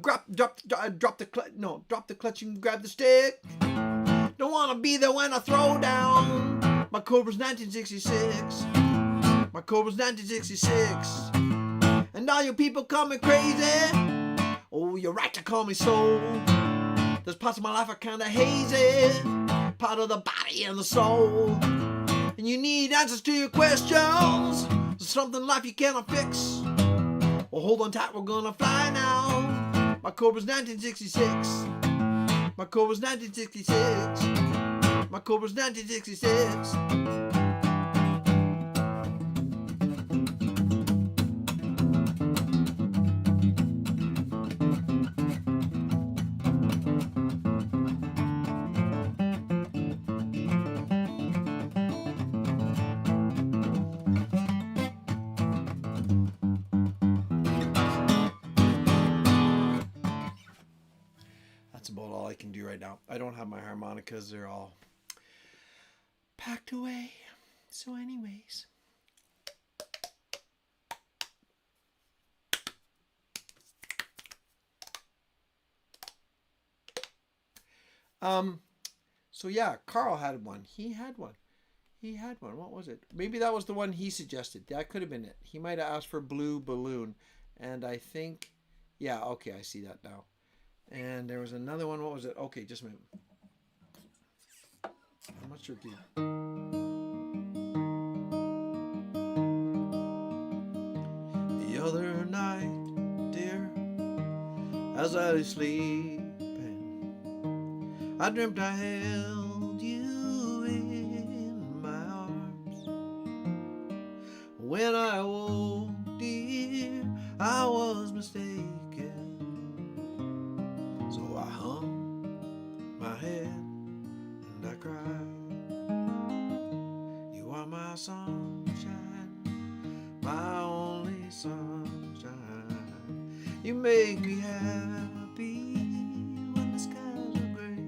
Drop the clutch and grab the stick. Don't wanna be there when I throw down. My Cobra's 1966. My Cobra's 1966. And all you people call me crazy. Oh, you're right to call me so. There's parts of my life are kinda hazy, part of the body and the soul. And you need answers to your questions. There's something in life you cannot fix. Well, hold on tight, we're gonna fly now. My Cobra's 1966. My Cobra's 1966. My Cobra's 1966. That's about all I can do right now. I don't have my harmonicas. They're all packed away. So anyways. So yeah, Carl had one. He had one. What was it? Maybe that was the one he suggested. That could have been it. He might have asked for Blue Balloon. And I think, yeah, okay, I see that now. And there was another one. What was it? Okay, just a minute. I'm not sure. The other night, dear, as I was sleeping, I dreamt I held you in my arms. When I woke, dear, I was mistaken. So I hung my head and I cried. You are my sunshine, my only sunshine. You make me happy when the skies are gray.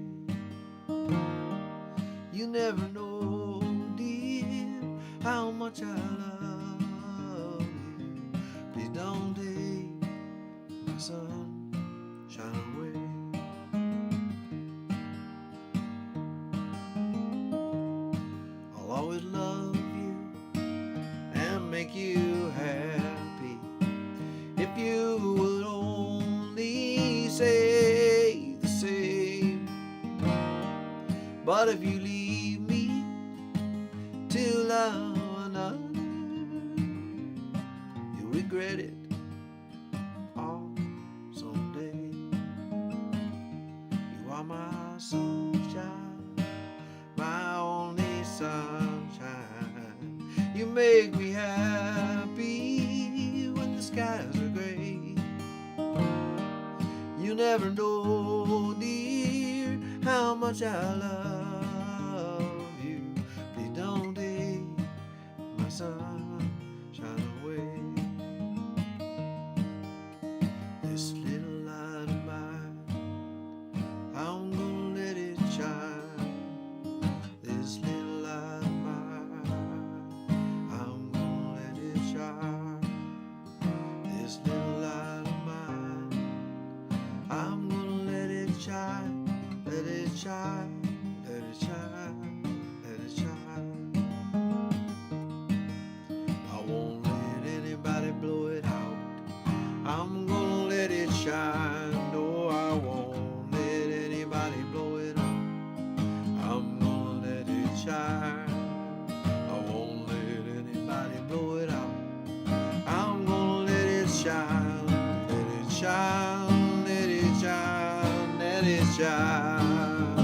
You never know, dear, how much I love you. Please don't take my sunshine away. I'll always love you and make you happy if you would only say the same. But if you leave me to love another, you'll regret it all someday. You are my sunshine, my only sunshine. You make me happy when the skies are gray. You never know, dear, how much I love you. Please don't take my sunshine away. This little light of mine, I'm gonna let it shine. This little light of mine, I'm gonna let it shine. This little light of mine, I'm gonna let it shine. Let it shine, let it shine, let it shine. I won't let anybody blow it out. I'm gonna let it shine. No, I won't let anybody blow it out. I'm gonna let it shine. I won't let anybody blow it out. I'm gonna let it shine. Let it shine, let it shine, let it shine.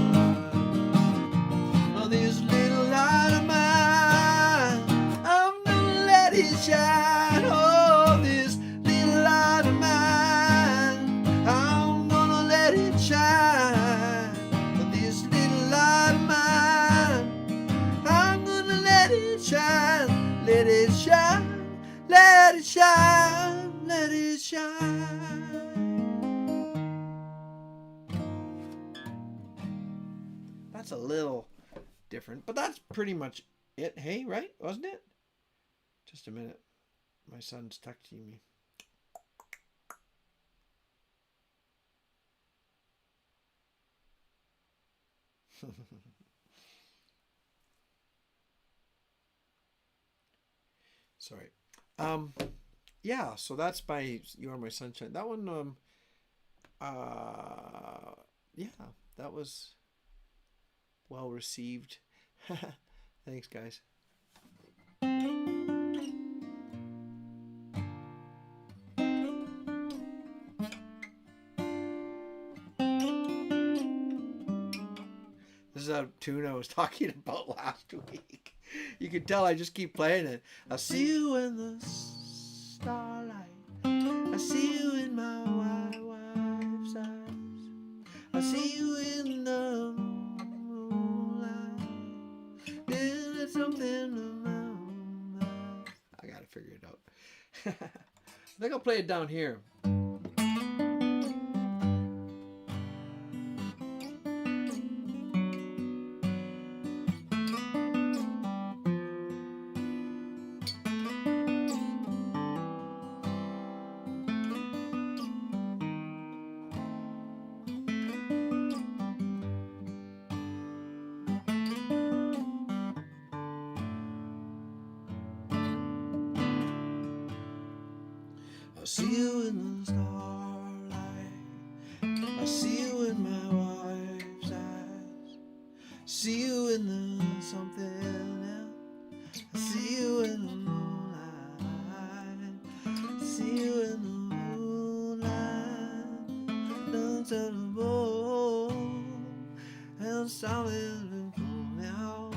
Oh, this little light of mine, I'm gonna let it shine. Oh, this little light of mine, I'm gonna let it shine. This little light of mine, I'm gonna let it shine. Let it shine, let it shine, let it shine. That's a little different, but that's pretty much it. Hey, right? Wasn't it? Just a minute. My son's texting me. Sorry. Yeah, so that's by You Are My Sunshine. That one, yeah, that was well received. Thanks, guys. This is a tune I was talking about last week. You can tell I just keep playing it. I see you in the starlight. I see you in my wife's eyes. I see you in the moonlight. There's something about I gotta figure it out. I think I'll play it down here. I see you in the starlight. I see you in my wife's eyes. See you in the something else. I see you in the moonlight. See you in the moonlight. Don't tell the boy and something now.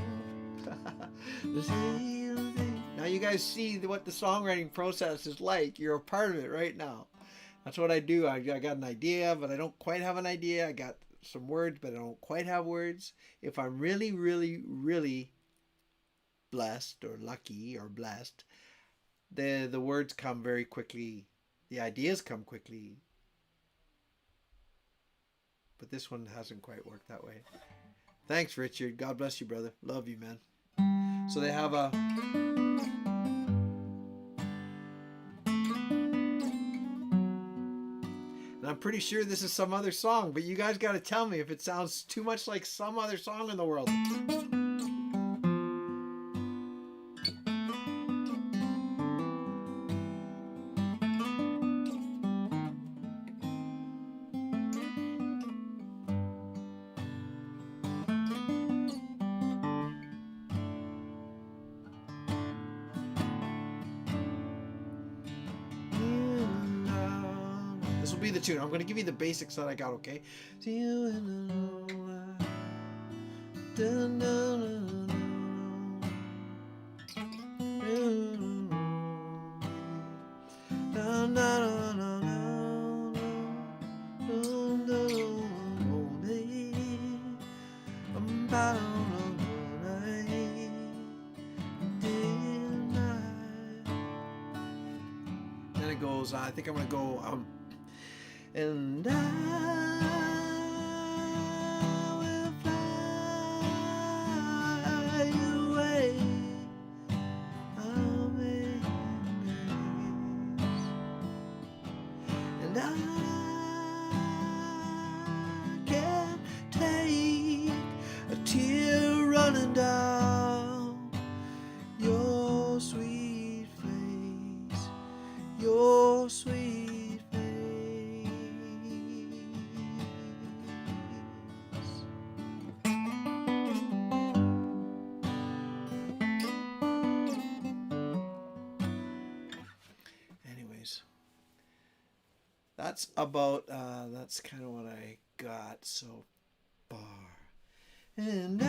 Now you guys see what the songwriting process is like. You're a part of it right now. That's what I do. I got an idea, but I don't quite have an idea. I got some words, but I don't quite have words. If I'm really, really, really blessed or lucky or blessed, the words come very quickly. The ideas come quickly. But this one hasn't quite worked that way. Thanks, Richard. God bless you, brother. Love you, man. So they have a... And I'm pretty sure this is some other song, but you guys got to tell me if it sounds too much like some other song in the world. This will be the tune. I'm going to give you the basics that I got, okay? Then it goes, I think I'm going to go, and I will fly away. I'll make and I can't take a tear running down your sweet face, your sweet face. Anyways, that's about, that's kind of what I got so far. And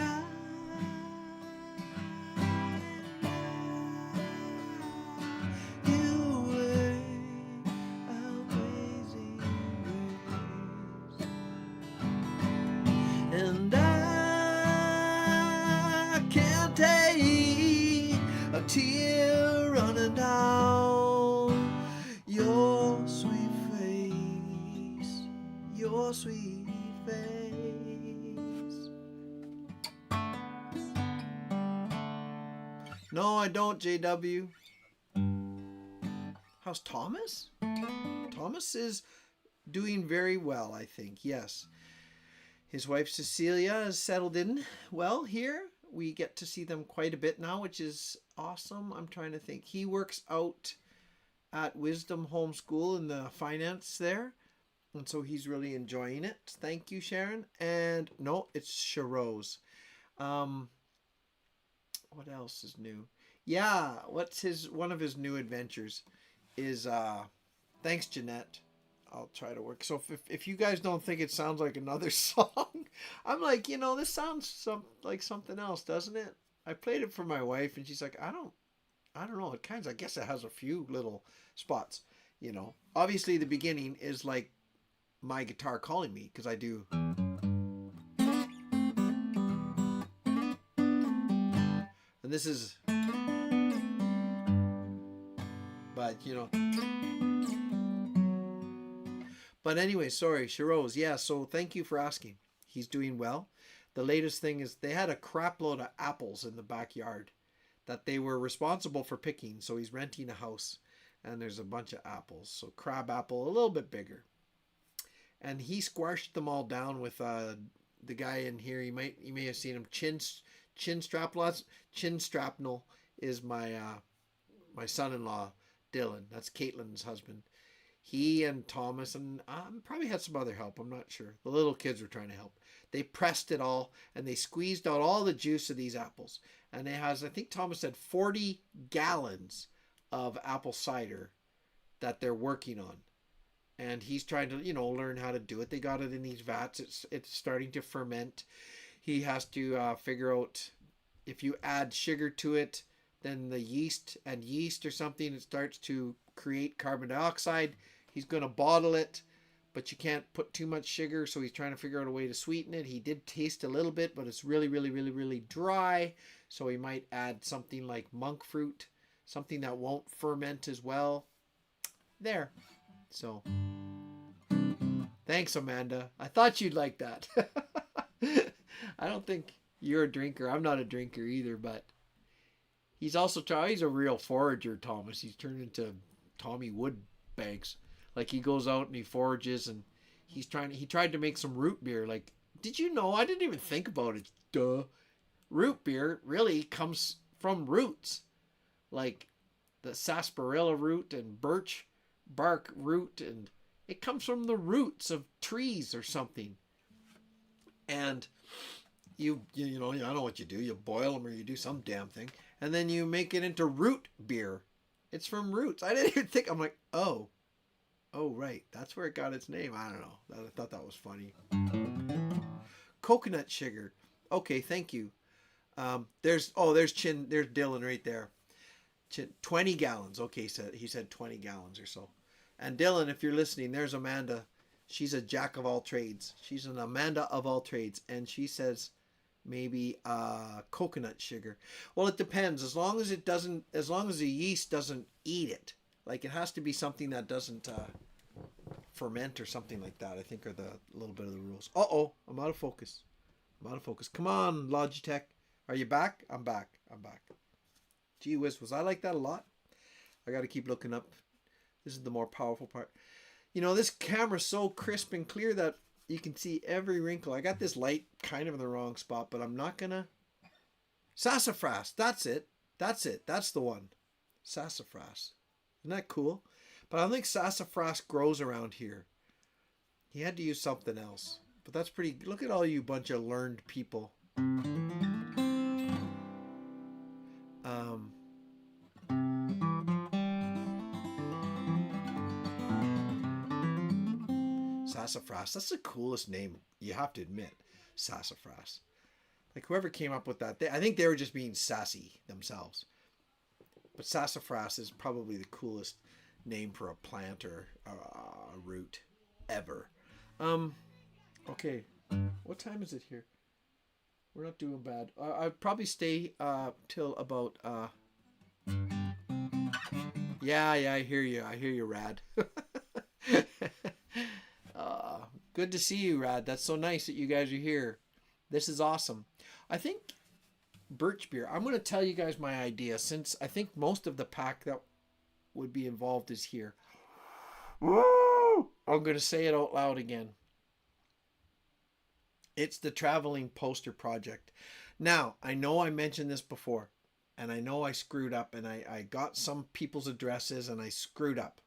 and I can't take a tear running down your sweet face, your sweet face. No, I don't, JW. How's Thomas? Thomas is doing very well, I think, yes. His wife Cecilia is settled in well here. We get to see them quite a bit now, which is awesome. I'm trying to think. He works out at Wisdom Homeschool in the finance there. And so he's really enjoying it. Thank you, Sharon. And no, it's Sharose. What else is new? Yeah, what's one of his new adventures is thanks, Jeanette. I'll try to work. So if you guys don't think it sounds like another song, I'm like, this sounds like something else, doesn't it? I played it for my wife and she's like, I don't know. It I guess it has a few little spots, Obviously the beginning is like my guitar calling me because I do. And this is, but But anyway, sorry, Sharose. Yeah, so thank you for asking. He's doing well. The latest thing is they had a crap load of apples in the backyard that they were responsible for picking. So he's renting a house and there's a bunch of apples. So crab apple, a little bit bigger. And he squashed them all down with the guy in here. You may have seen him. Chin Strapnel is my son-in-law, Dylan. That's Caitlin's husband. He and Thomas and probably had some other help. I'm not sure. The little kids were trying to help. They pressed it all and they squeezed out all the juice of these apples. And it has, I think Thomas said, 40 gallons of apple cider that they're working on. And he's trying to, learn how to do it. They got it in these vats. It's starting to ferment. He has to figure out if you add sugar to it, then the yeast or something, it starts to create carbon dioxide. He's going to bottle it, but you can't put too much sugar, so he's trying to figure out a way to sweeten it. He did taste a little bit, but it's really, really, really, really dry, so he might add something like monk fruit, something that won't ferment as well. There. So, thanks, Amanda. I thought you'd like that. I don't think you're a drinker. I'm not a drinker either, but he's a real forager, Thomas. He's turned into Tommy Woodbanks. Like, he goes out and he forages, and he tried to make some root beer. Like, did you know? I didn't even think about it. Duh. Root beer really comes from roots. Like the sarsaparilla root and birch bark root, and it comes from the roots of trees or something. And you know, I know what you do. You boil them or you do some damn thing, and then you make it into root beer. It's from roots. I didn't even think. I'm like, oh right, that's where it got its name. I don't know. I thought that was funny. Coconut sugar. Okay, thank you. There's Dylan right there. 20 gallons. Okay, he said 20 gallons or so. And Dylan, if you're listening, there's Amanda. She's a jack of all trades. She's an Amanda of all trades, and she says maybe coconut sugar. Well, it depends. As long as the yeast doesn't eat it. Like, it has to be something that doesn't ferment or something like that, I think, are the little bit of the rules. I'm out of focus. Come on, Logitech. Are you back? I'm back. Gee whiz, was I like that a lot? I got to keep looking up. This is the more powerful part. You know, this camera's so crisp and clear that you can see every wrinkle. I got this light kind of in the wrong spot, but I'm not gonna... Sassafras, that's it. That's the one. Sassafras. Isn't that cool? But I don't think sassafras grows around here. He had to use something else. But that's pretty... Look at all you bunch of learned people. Sassafras. That's the coolest name, you have to admit. Sassafras. Like, whoever came up with that, I think they were just being sassy themselves. But sassafras is probably the coolest name for a plant or a root ever. Okay. What time is it here? We're not doing bad. I'd probably stay till about... Yeah, I hear you, Rad. Good to see you, Rad. That's so nice that you guys are here. This is awesome. I think birch beer. I'm going to tell you guys my idea, since I think most of the pack that would be involved is here. Woo! I'm going to say it out loud again. It's the traveling poster project. Now, I know I mentioned this before, and I know I screwed up, and I got some people's addresses, and I screwed up.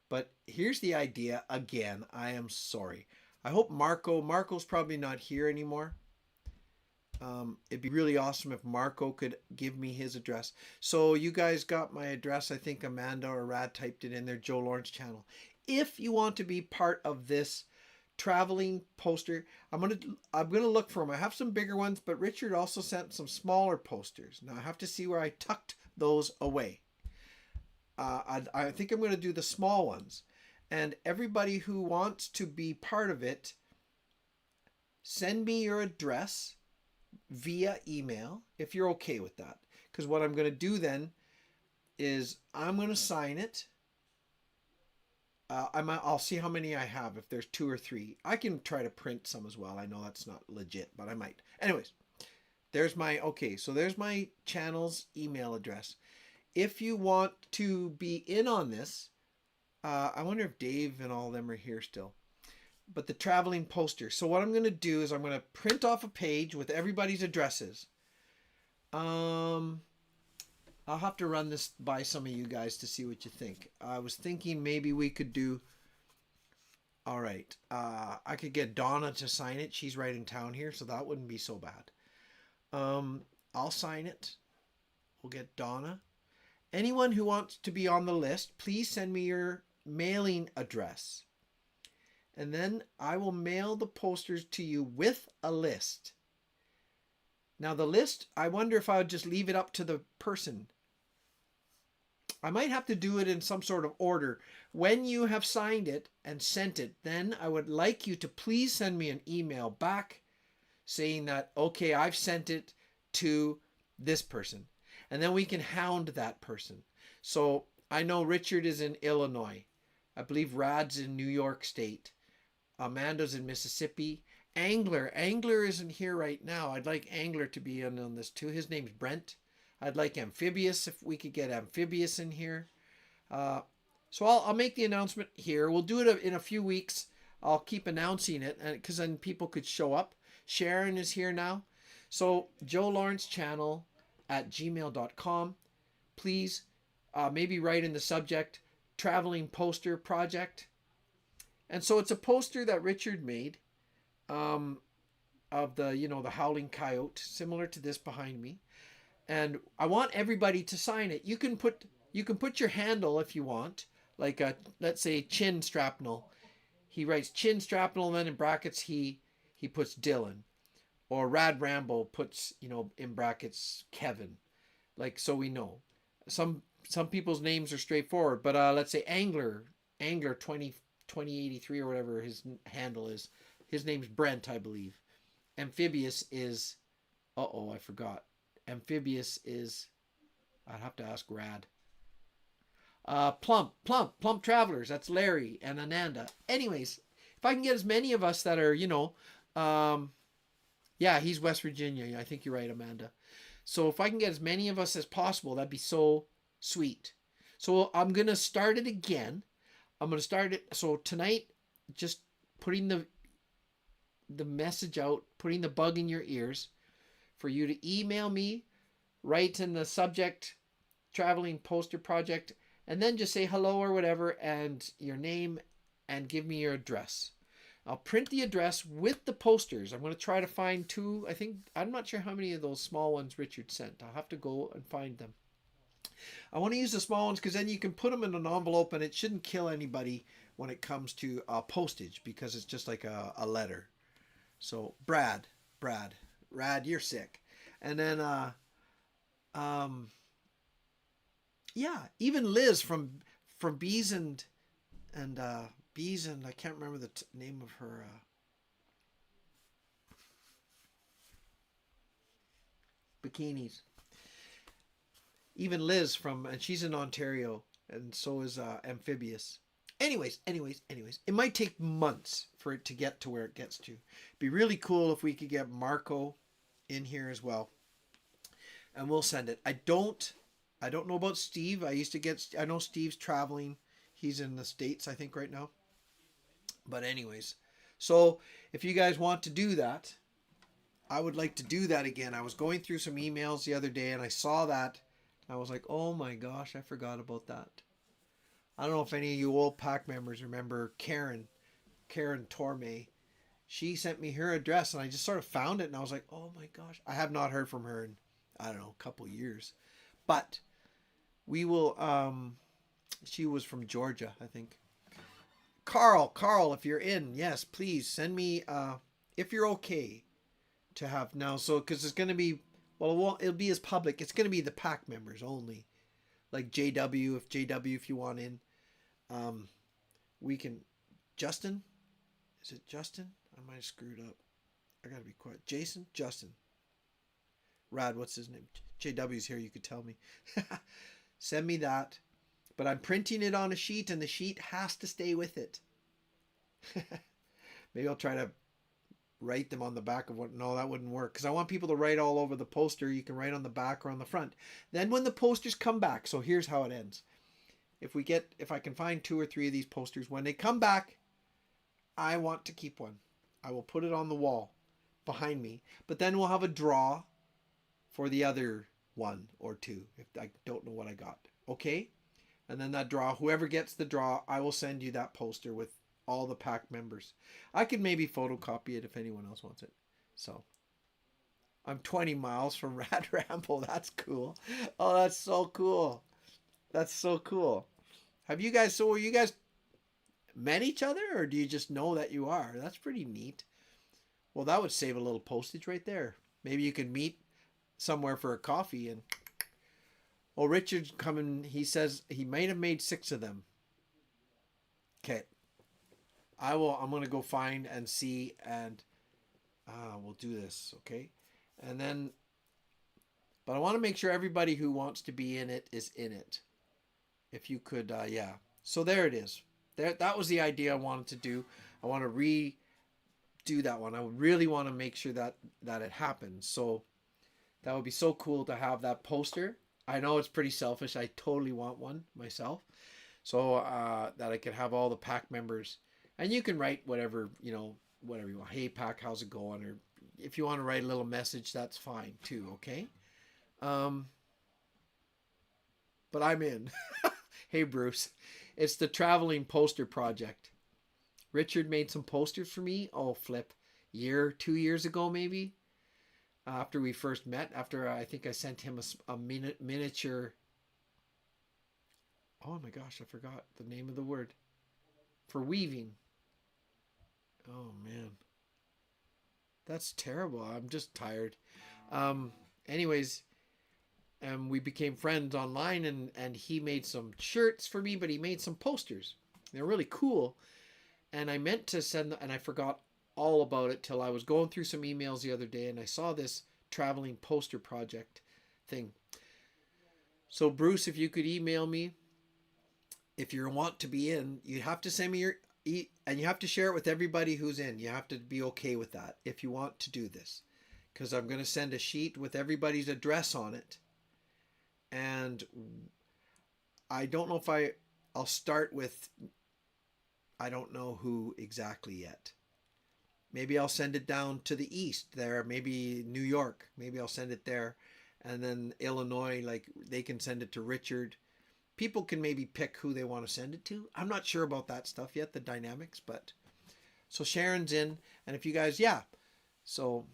But here's the idea again. I am sorry. I hope Marco's probably not here anymore. It'd be really awesome if Marco could give me his address. So you guys got my address. I think Amanda or Rad typed it in their Joe Lawrence channel. If you want to be part of this traveling poster, I'm gonna look for them. I have some bigger ones, but Richard also sent some smaller posters. Now I have to see where I tucked those away. I think I'm going to do the small ones. And everybody who wants to be part of it, send me your address via email, if you're okay with that. Because what I'm going to do then is I'm going to sign it. I'll see how many I have, if there's 2 or 3. I can try to print some as well. I know that's not legit, but I might. Anyways, there's my channel's email address. If you want to be in on this, I wonder if Dave and all of them are here still. But the traveling poster. So what I'm going to do is I'm going to print off a page with everybody's addresses. I'll have to run this by some of you guys to see what you think. I was thinking maybe we could do... All right. I could get Donna to sign it. She's right in town here, so that wouldn't be so bad. I'll sign it. We'll get Donna. Anyone who wants to be on the list, please send me your mailing address. And then I will mail the posters to you with a list. Now the list, I wonder if I would just leave it up to the person. I might have to do it in some sort of order. When you have signed it and sent it, then I would like you to please send me an email back saying that, okay, I've sent it to this person. And then we can hound that person. So I know Richard is in Illinois. I believe Rad's in New York State. Amanda's in Mississippi. Angler isn't here right now. I'd like Angler to be on this too. His name's Brent. I'd like Amphibious, if we could get Amphibious in here. So I'll make the announcement here. We'll do it in a few weeks. I'll keep announcing it because then people could show up. Sharon is here now. So Joe Lawrence Channel at gmail.com. Please maybe write in the subject, Traveling Poster Project. And so it's a poster that Richard made of the Howling Coyote, similar to this behind me. And I want everybody to sign it. You can put your handle if you want, like let's say Chin Strapnel. He writes Chin Strapnel, and then in brackets he puts Dylan, or Rad Rambo puts in brackets Kevin, like, so we know. Some people's names are straightforward, but let's say Angler 2083 or whatever his handle is. His name's Brent, I believe. Amphibious is, I forgot. Amphibious is, I'd have to ask Rad. Plump Travelers, that's Larry and Ananda. Anyways, if I can get as many of us that are, yeah, he's West Virginia. I think you're right, Amanda. So if I can get as many of us as possible, that'd be so sweet. So I'm going to start it again. I'm going to start it. So tonight, just putting the message out, putting the bug in your ears for you to email me, write in the subject, Traveling Poster Project, and then just say hello or whatever and your name and give me your address. I'll print the address with the posters. I'm going to try to find 2. I'm not sure how many of those small ones Richard sent. I'll have to go and find them. I want to use the small ones because then you can put them in an envelope and it shouldn't kill anybody when it comes to postage, because it's just like a letter. So Brad, you're sick. And then, yeah, even Liz from Bees and I can't remember the name of her. Bikinis. Even Liz and she's in Ontario, and so is Amphibious. Anyways, it might take months for it to get to where it gets to. It'd be really cool if we could get Marco in here as well, and we'll send it. I don't know about Steve. I know Steve's traveling. He's in the States, I think, right now. But anyways, so if you guys want to do that, I would like to do that again. I was going through some emails the other day and I saw that. I was like, oh my gosh, I forgot about that. I don't know if any of you old pack members remember Karen Torme. She sent me her address and I just sort of found it and I was like, oh my gosh. I have not heard from her in, I don't know, a couple years. But we will, she was from Georgia, I think. Carl, if you're in, yes, please send me, if you're okay to have now. So, because it's going to be, it'll be as public. It's going to be the pack members only. Like JW, if you want in. We can, Justin? Is it Justin? I might have screwed up. I got to be quiet. Jason? Justin. Rad, what's his name? JW's here, you could tell me. Send me that. But I'm printing it on a sheet and the sheet has to stay with it. Maybe I'll try to write them on the back of what. No, that wouldn't work because I want people to write all over the poster. You can write on the back or on the front. Then when the posters come back, so here's how it ends. If I can find 2 or 3 of these posters, when they come back, I want to keep one. I will put it on the wall behind me. But then we'll have a draw for the other 1 or 2 if I don't know what I got. Okay? And then that draw, whoever gets the draw, I will send you that poster with all the pack members. I could maybe photocopy it if anyone else wants it. So, I'm 20 miles from Rad Ramble. That's cool. Oh, that's so cool. That's so cool. Were you guys met each other, or do you just know that you are? That's pretty neat. Well, that would save a little postage right there. Maybe you could meet somewhere for a coffee and Oh, Richard's coming. He says he might have made 6 of them. Okay. I'm gonna go find and see, and we'll do this, okay? And then, but I want to make sure everybody who wants to be in it is in it. If you could, yeah. So there it is. That was the idea I wanted to do. I want to redo that one. I really want to make sure that it happens. So that would be so cool to have that poster. I know it's pretty selfish. I totally want one myself. So that I could have all the pack members, and you can write whatever, whatever you want. Hey pack, how's it going? Or if you want to write a little message, that's fine too. Okay. Um, but I'm in. Hey Bruce, it's the traveling poster project. Richard made some posters for me. Oh flip, 2 years ago maybe. After we first met, after I think I sent him a miniature. Oh my gosh, I forgot the name of the word for weaving. Oh man, that's terrible. I'm just tired. Um, anyways, we became friends online, and he made some shirts for me, but he made some posters. They're really cool, and I meant to send them, and I forgot all about it till I was going through some emails the other day, and I saw this traveling poster project thing. So Bruce, if you could email me, if you want to be in, you have to send me and you have to share it with everybody who's in. You have to be okay with that if you want to do this, because I'm going to send a sheet with everybody's address on it, and I don't know if I'll start with, I don't know who exactly yet. Maybe I'll send it down to the east there, maybe New York. Maybe I'll send it there, and then Illinois, like they can send it to Richard. People can maybe pick who they want to send it to. I'm not sure about that stuff yet, the dynamics, but so Sharon's in, and if you guys, yeah, so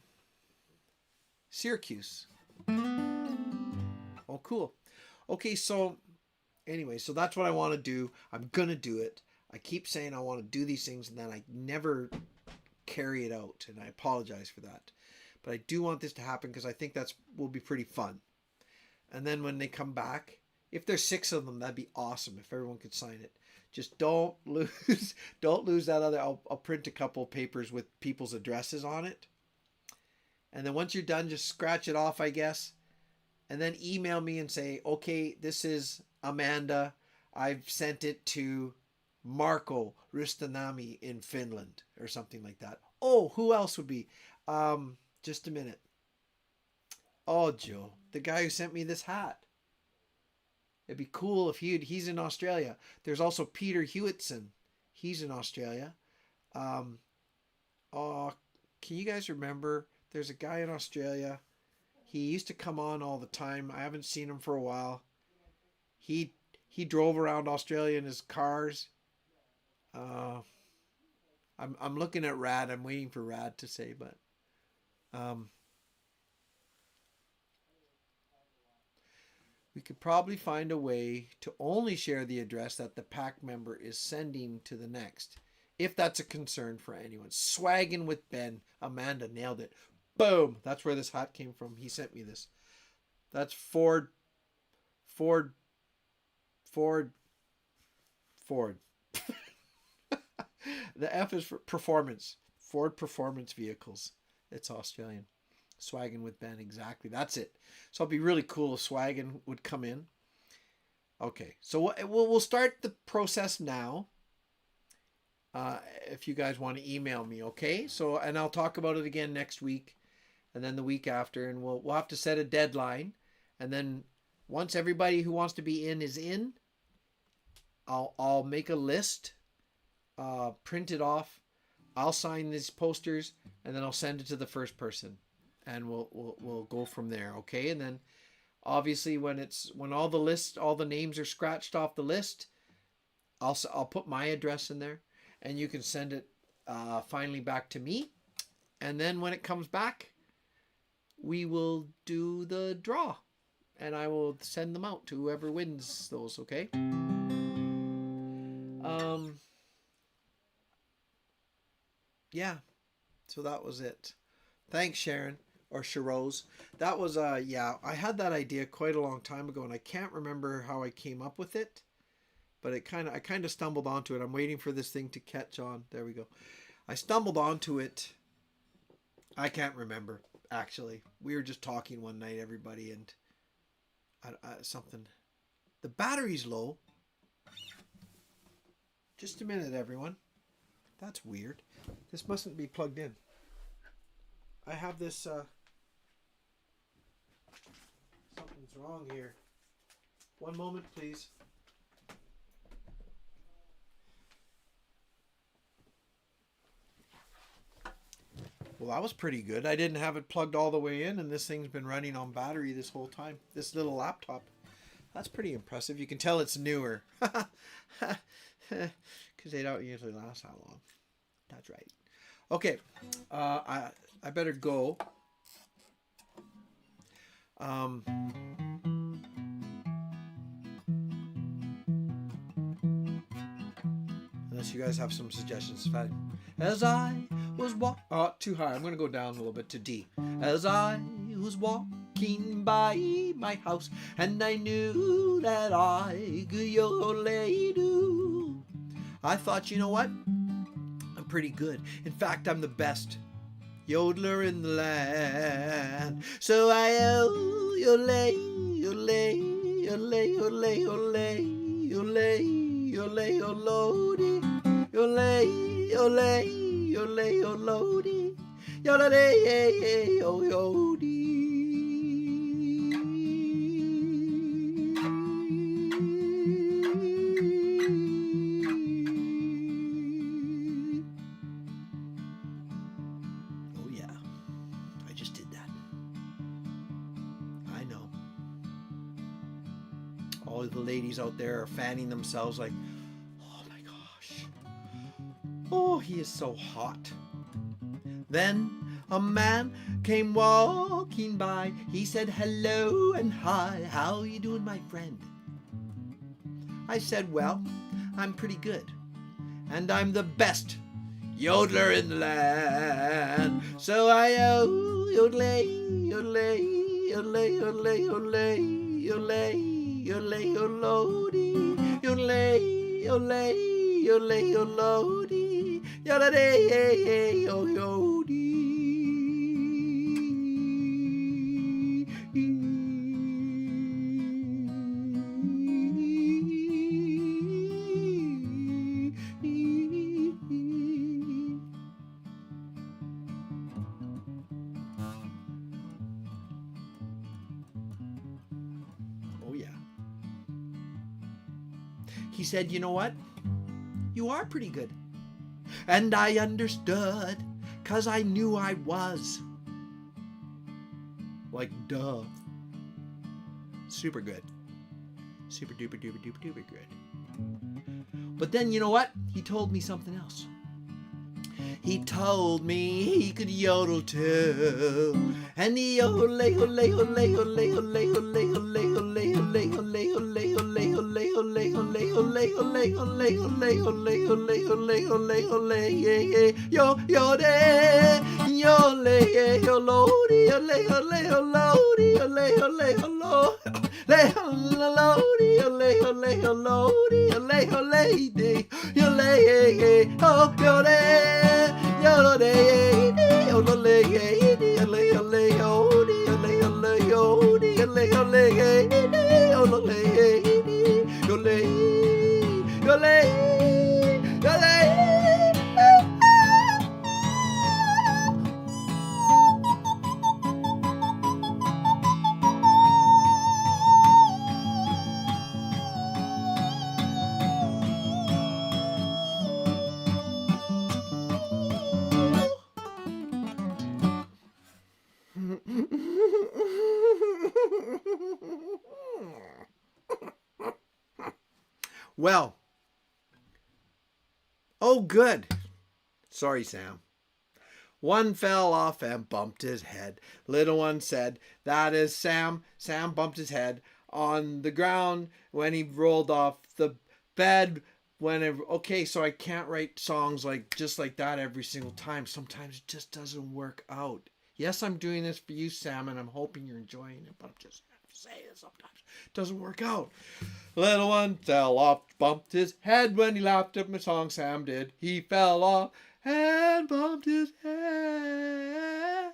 Syracuse. Oh, cool. Okay, so anyway, so that's what I want to do. I'm gonna do it. I keep saying I want to do these things, and then I never carry it out, and I apologize for that. But I do want this to happen because I think that's will be pretty fun. And then when they come back, if there's 6 of them, that'd be awesome if everyone could sign it. Just don't lose that other. I'll print a couple papers with people's addresses on it. And then once you're done, just scratch it off, I guess. And then email me and say, okay, this is Amanda. I've sent it to Marco Ristanami in Finland or something like that. Oh, who else would be? Just a minute. Oh, Joe, the guy who sent me this hat. It'd be cool if he's in Australia. There's also Peter Hewitson. He's in Australia. Um, oh, can you guys remember? There's a guy in Australia. He used to come on all the time. I haven't seen him for a while. He drove around Australia in his cars. I'm looking at Rad. I'm waiting for Rad to say, but we could probably find a way to only share the address that the pack member is sending to the next, if that's a concern for anyone. Swagging with Ben. Amanda nailed it. Boom. That's where this hat came from. He sent me this. That's Ford. The F is for performance. Ford Performance Vehicles. It's Australian. Swaggin' with Ben, exactly. That's it. So it'd be really cool if Swaggin' would come in. Okay, so we'll start the process now. If you guys want to email me, okay? So, and I'll talk about it again next week, and then the week after, and we'll have to set a deadline, and then once everybody who wants to be in is in, I'll make a list, print it off. I'll sign these posters, and then I'll send it to the first person, and we'll go from there, okay? And then obviously when all the names are scratched off the list, I'll put my address in there, and you can send it finally back to me, and then when it comes back, we will do the draw, and I will send them out to whoever wins those, okay? Yeah, so that was it. Thanks, Sharon. or churros. That was yeah, I had that idea quite a long time ago, and I can't remember how I came up with it, but I kind of stumbled onto it. I'm waiting for this thing to catch on. There we go. I stumbled onto it. I can't remember, actually. We were just talking one night, everybody, and something. The battery's low. Just a minute, everyone. That's weird. This mustn't be plugged in. I have this, something's wrong here. One moment, please. Well, that was pretty good. I didn't have it plugged all the way in, and this thing's been running on battery this whole time. This little laptop. That's pretty impressive. You can tell it's newer. Because they don't usually last that long. That's right. Okay. I better go. Unless you guys have some suggestions. As I was too high. I'm going to go down a little bit to D. As I was walking by my house, and I knew that I could yodel-do. I thought, you know what? I'm pretty good. In fact, I'm the best yodeler in the land. So I yodel, yodel, yodel, yodel, yodel, yodel, yodel, yodel, yodel, yodel, yodel, yodel, yodel. All the ladies out there are fanning themselves like, oh my gosh. Oh, he is so hot. Then a man came walking by. He said, hello and hi. How you doing, my friend? I said, well, I'm pretty good. And I'm the best yodeler in the land. So I yodel, yodel, yodel, yodel, yodel, yodel. Yodel, yodel, yodel, yodel, yodel, yodel, yodel. Oh yeah. He said, you know what? You are pretty good. And I understood, 'cause I knew I was. Like, duh. Super good. Super duper duper duper duper good. But then, you know what? He told me something else. He told me he could yodel too. And he yodel, yodel, yodel, yodel, yodel, yodel, yodel, yodel, yodel, Well, oh good. Sorry, Sam. One fell off and bumped his head. Little one said, that is Sam. Sam bumped his head on the ground when he rolled off the bed. Okay, so I can't write songs like just like that every single time. Sometimes it just doesn't work out. Yes, I'm doing this for you, Sam, and I'm hoping you're enjoying it, but I'm just saying it sometimes it doesn't work out. Little one fell off, bumped his head when he laughed at my song. Sam did. He fell off and bumped his head.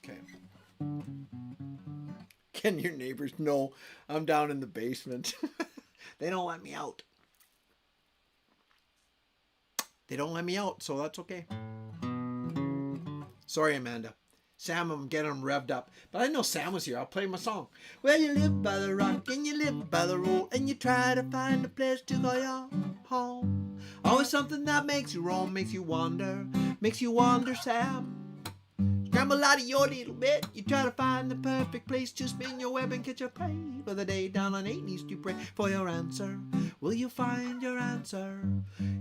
Okay. Can your neighbors know I'm down in the basement? They don't let me out. They don't let me out, so that's okay. Sorry, Amanda. Sam, I'm getting him revved up. But I know Sam was here. I'll play my song. Well, you live by the rock and you live by the roll and you try to find a place to call your home. Always something that makes you roam, makes you wonder, Sam. Scramble out of your little bed. You try to find the perfect place to spin your web and catch your prey. For the day down on 8 knees you pray for your answer. Will you find your answer?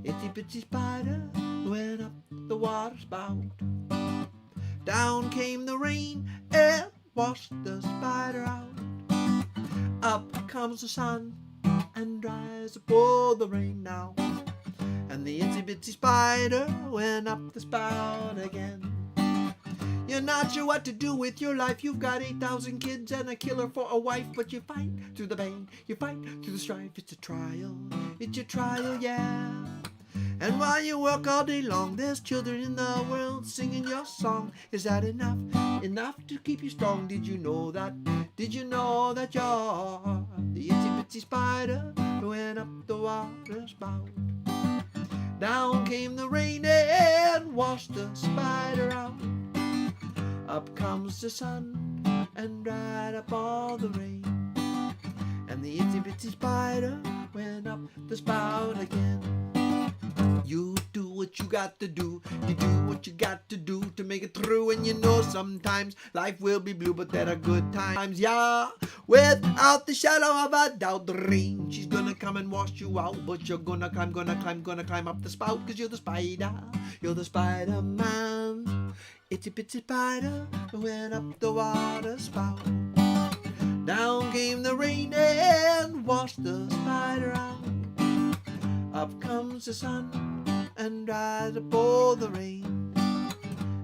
Itsy bitsy spider went up the water spout. Down came the rain and washed the spider out. Up comes the sun and dries up all the rain now. And the itsy bitsy spider went up the spout again. You're not sure what to do with your life. You've got 8,000 kids and a killer for a wife. But you fight through the pain, you fight through the strife. It's your trial, yeah. And while you work all day long, there's children in the world singing your song. Is that enough? Enough to keep you strong? Did you know that? Did you know that you're the itsy bitsy spider who went up the water spout? Down came the rain and washed the spider out. Up comes the sun and dried up all the rain. And the itsy bitsy spider went up the spout again. You do what you got to do. You do what you got to do to make it through. And you know sometimes life will be blue, but there are good times, yeah. Without the shadow of a doubt, the rain, she's gonna come and wash you out. But you're gonna climb up the spout. Cause you're the spider, you're the Spider-Man. Itsy bitsy spider went up the water spout. Down came the rain and washed the spider out. Up comes the sun and dried up all the rain.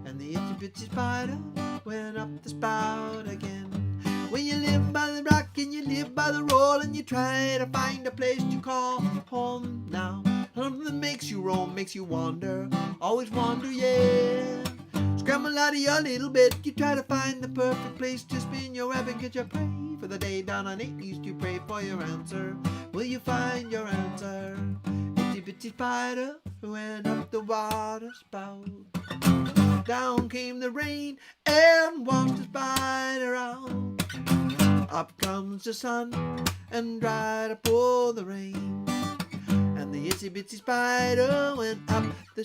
And the itsy bitsy spider went up the spout again. When you live by the rock and you live by the roll and you try to find a place to call home now. Something that makes you roam, makes you wander, always wander, yeah. Scramble out of your little bed, you try to find the perfect place to spin your web and get your prey. For the day down on 8 knees you pray for your answer. Will you find your answer? Itsy bitsy spider went up the water spout. Down came the rain and washed the spider out. Up comes the sun and dried up all the rain. And the itsy bitsy spider went up the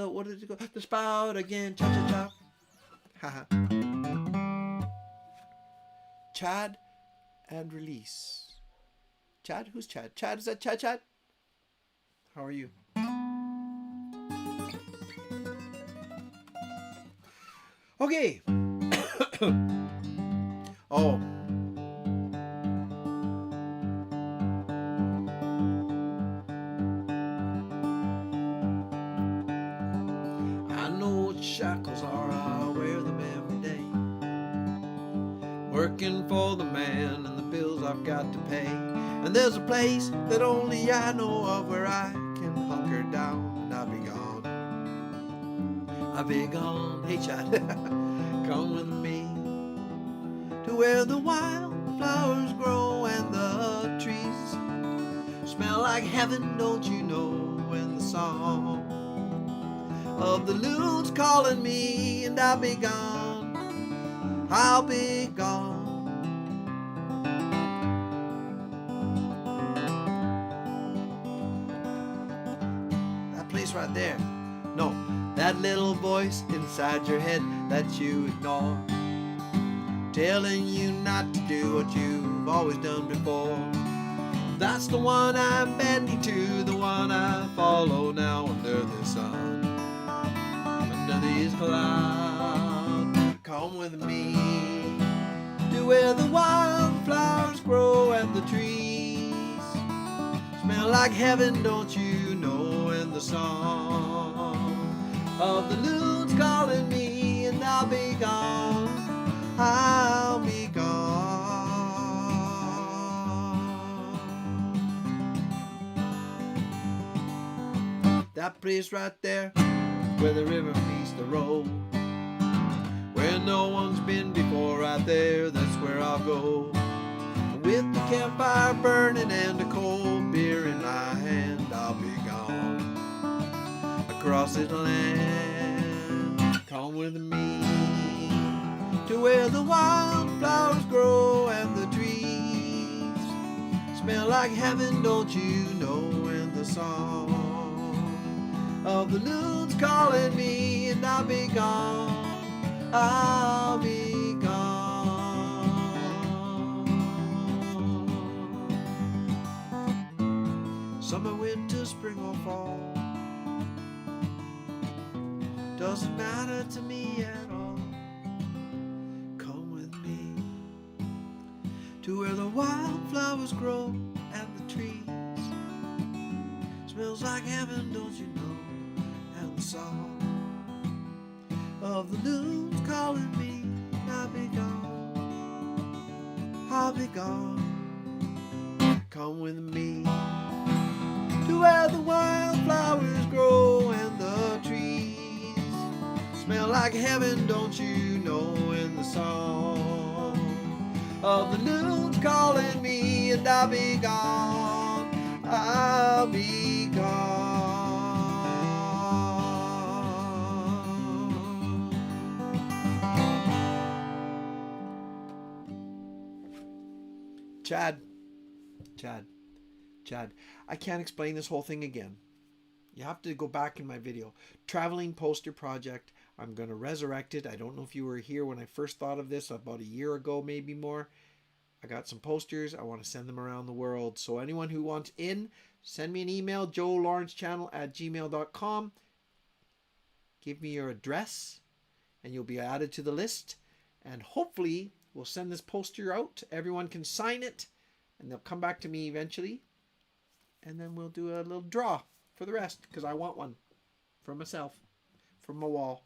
what did it go? The spout again. Cha cha cha. Haha. Chad and release. Chad? Who's Chad? Chad, is that Chad? How are you? Okay. Oh. I know what shackles are. I wear them every day. Working for the man and the bills I've got to pay. And there's a place that only I know of where I can hunker down and I'll be gone. I'll be gone. Hey, Chad, come with me to where the wildflowers grow and the trees smell like heaven, don't you know? And the song of the loon's calling me and I'll be gone. I'll be gone. Right there. No, that little voice inside your head that you ignore, telling you not to do what you've always done before. That's the one I'm bending to, the one I follow now under the sun, under these clouds. Come with me to where the wildflowers grow and the trees smell like heaven, don't you know? And the song of the loon's that place right there where the river meets the road. Where no one's been before, right there, that's where I'll go. With the campfire burning and a cold beer in my hand, I'll be gone across this land. Come with me to where the wildflowers grow and the trees smell like heaven, don't you know? And the song of the loon's calling me, and I'll be gone, I'll be gone. Summer, winter, spring or fall, doesn't matter to me at all. Come with me to where the wildflowers grow and the trees smells like heaven, don't you know? And the song of the loon's calling me, and I'll be gone, I'll be gone. Come with me to where the wildflowers grow and the trees smell like heaven, don't you know? And the song of the loon's calling me, and I'll be gone, I'll be gone. Chad, I can't explain this whole thing again. You have to go back in my video. Traveling poster project. I'm going to resurrect it. I don't know if you were here when I first thought of this about a year ago, maybe more. I got some posters. I want to send them around the world. So anyone who wants in, send me an email, joelawrencechannel@gmail.com. Give me your address and you'll be added to the list. And hopefully we'll send this poster out. Everyone can sign it and they'll come back to me eventually. And then we'll do a little draw for the rest, because I want one for myself, for my wall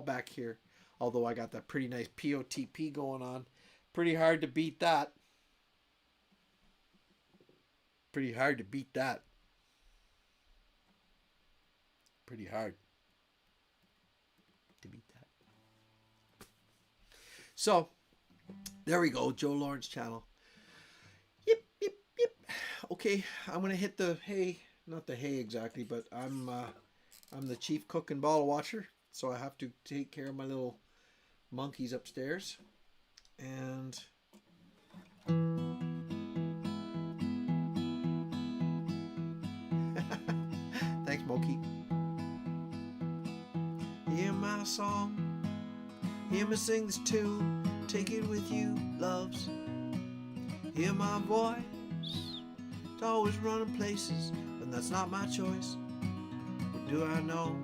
back here. Although I got that pretty nice PoTP going on. Pretty hard to beat that. Pretty hard to beat that. Pretty hard to beat that. So, there we go, Joe Lawrence Channel. Yep. Okay, I'm going to hit the hay. Not the hay exactly, but I'm the chief cook and bottle watcher, so I have to take care of my little monkeys upstairs. And thanks, Moki. Hear my song, hear me sing this tune, take it with you, loves. Hear my voice, it's always running places, but that's not my choice. What do I know?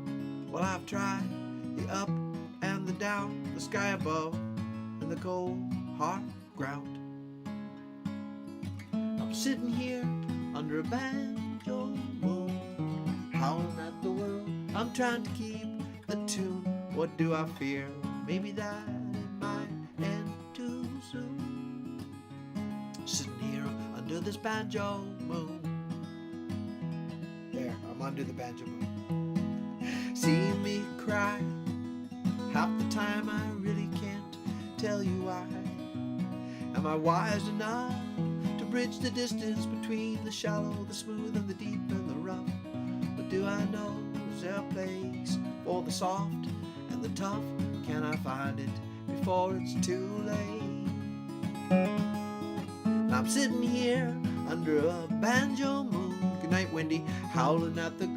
Well, I've tried the up and the down, the sky above and the cold hard ground. I'm sitting here under a banjo moon, howling at the world. I'm trying to keep the tune. What do I fear? Maybe that it might end too soon. Sitting here under this banjo moon. There, I'm under the banjo moon. See me cry. Half the time I really can't tell you why. Am I wise enough to bridge the distance between the shallow, the smooth, and the deep and the rough? But do I know, is there a place for the soft and the tough? Can I find it before it's too late? And I'm sitting here under a banjo moon. Good night, Wendy. Howling at the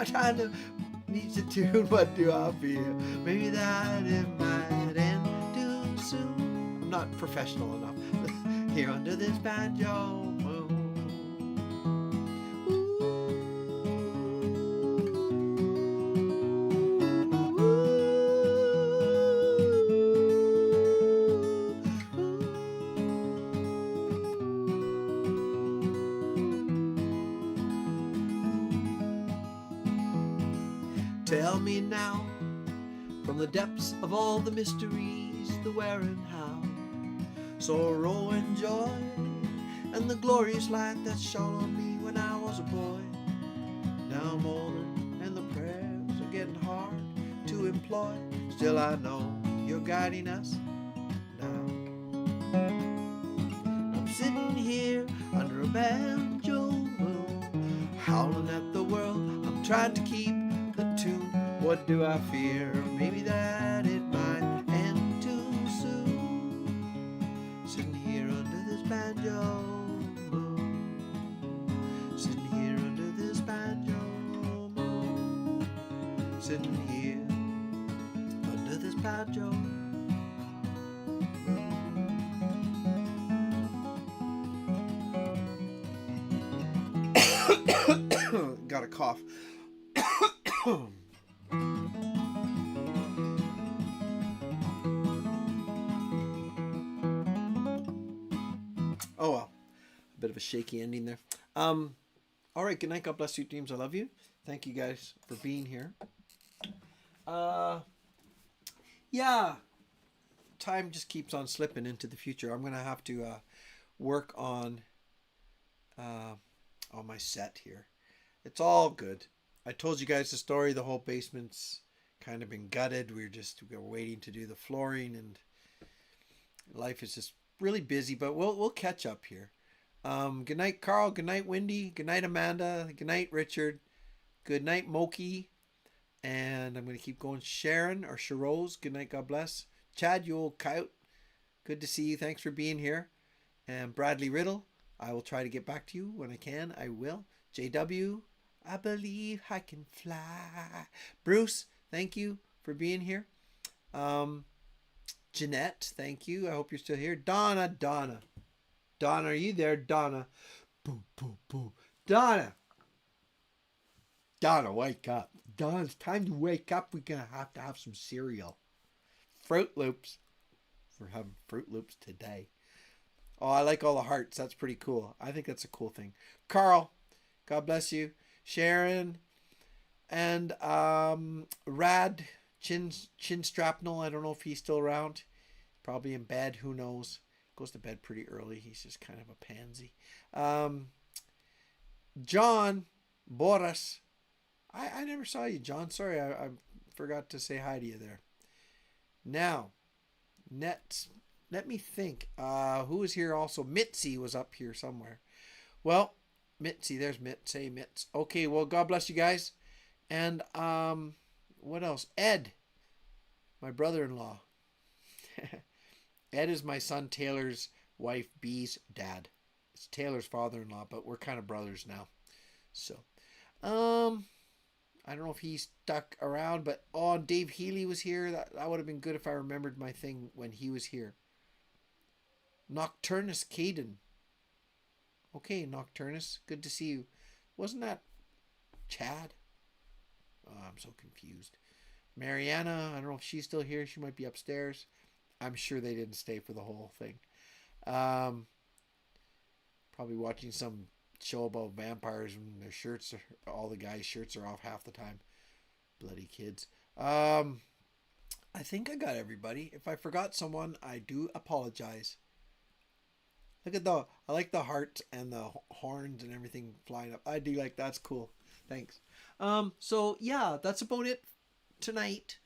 trying to meet the tune. What do I feel? Maybe that it might end too soon. I'm not professional enough. Here under this banjo moon. Tell me now, from the depths of all the mysteries, the where and how, sorrow and joy, and the glorious light that shone on me when I was a boy. Now I'm older and the prayers are getting hard to employ. Still I know you're guiding us now. I'm sitting here under a banjo moon, howling at the world. I'm trying to keep the tune. What do I fear? Maybe that it might end too soon. Sitting here under this banjo moon, sitting here under this banjo moon, sitting here under this banjo. Got a cough. Oh well, a bit of a shaky ending there. All right, good night. God bless you, dreams. I love you. Thank you guys for being here. Yeah, time just keeps on slipping into the future. I'm gonna have to work on my set here. It's all good. I told you guys the story. The whole basement's kind of been gutted. We're waiting to do the flooring, and life is just really busy. But we'll catch up here. Good night, Carl. Good night, Wendy. Good night, Amanda. Good night, Richard. Good night, Moki. And I'm going to keep going. Sharon or Sharose. Good night. God bless. Chad, you old coyote. Good to see you. Thanks for being here. And Bradley Riddle. I will try to get back to you when I can. I will. JW. I believe I can fly. Bruce, thank you for being here. Jeanette, thank you. I hope you're still here. Donna, are you there? Donna. Boo, boo, boo. Donna, wake up. Donna, it's time to wake up. We're going to have some cereal. Fruit Loops. We're having Fruit Loops today. Oh, I like all the hearts. That's pretty cool. I think that's a cool thing. Carl, God bless you. Sharon and Rad Chin Strapnel. I don't know if he's still around. Probably in bed. Who knows? Goes to bed pretty early. He's just kind of a pansy. John Boris. I never saw you, John. Sorry, I forgot to say hi to you there. Now, let me think. Who was here also? Mitzi was up here somewhere. Well, Mitzi, there's Mitz. Hey, Mitz. Okay, well, God bless you guys. And what else? Ed, my brother-in-law. Ed is my son Taylor's wife B's dad. It's Taylor's father-in-law, but we're kind of brothers now. So, I don't know if he's stuck around, but Dave Healy was here. That would have been good if I remembered my thing when he was here. Nocturnus Caden. Okay, Nocturnus, good to see you. Wasn't that Chad? Oh, I'm so confused. Mariana, I don't know if she's still here. She might be upstairs. I'm sure they didn't stay for the whole thing. Probably watching some show about vampires and their shirts, all the guys' shirts are off half the time. Bloody kids. I think I got everybody. If I forgot someone, I do apologize. Look at I like the heart and the horns and everything flying up. I do like, that's cool. Thanks. So yeah, that's about it tonight.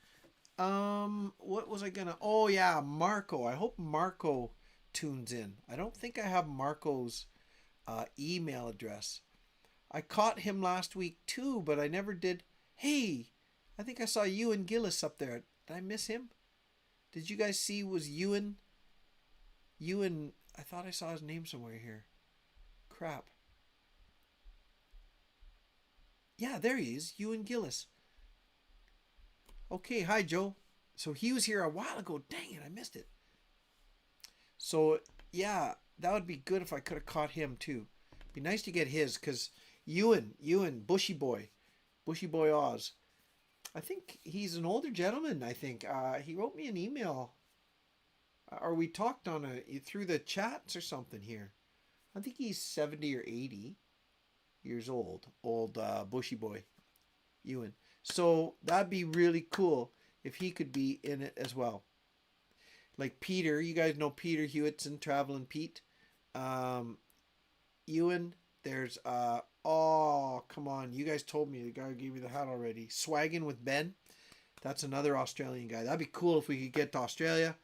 What was I gonna, oh yeah, Marco. I hope Marco tunes in. I don't think I have Marco's email address. I caught him last week too, but I never did. Hey, I think I saw Ewan Gillis up there. Did I miss him? Did you guys see, was Ewan, I thought I saw his name somewhere here. Crap. Yeah, there he is. Ewan Gillis. Okay, hi Joe. So he was here a while ago. Dang it, I missed it. So yeah, that would be good if I could have caught him too. Be nice to get his, because Ewan, Bushy Boy Oz. I think he's an older gentleman. I think he wrote me an email, or we talked on through the chats or something here. I think he's 70 or 80 years old. Old Bushy Boy Ewan. So that'd be really cool if he could be in it as well. Like Peter, you guys know Peter Hewitson, Traveling Pete. Ewan, There's oh, come on. You guys told me the guy who gave me the hat already. Swaggin' with Ben. That's another Australian guy. That'd be cool if we could get to Australia.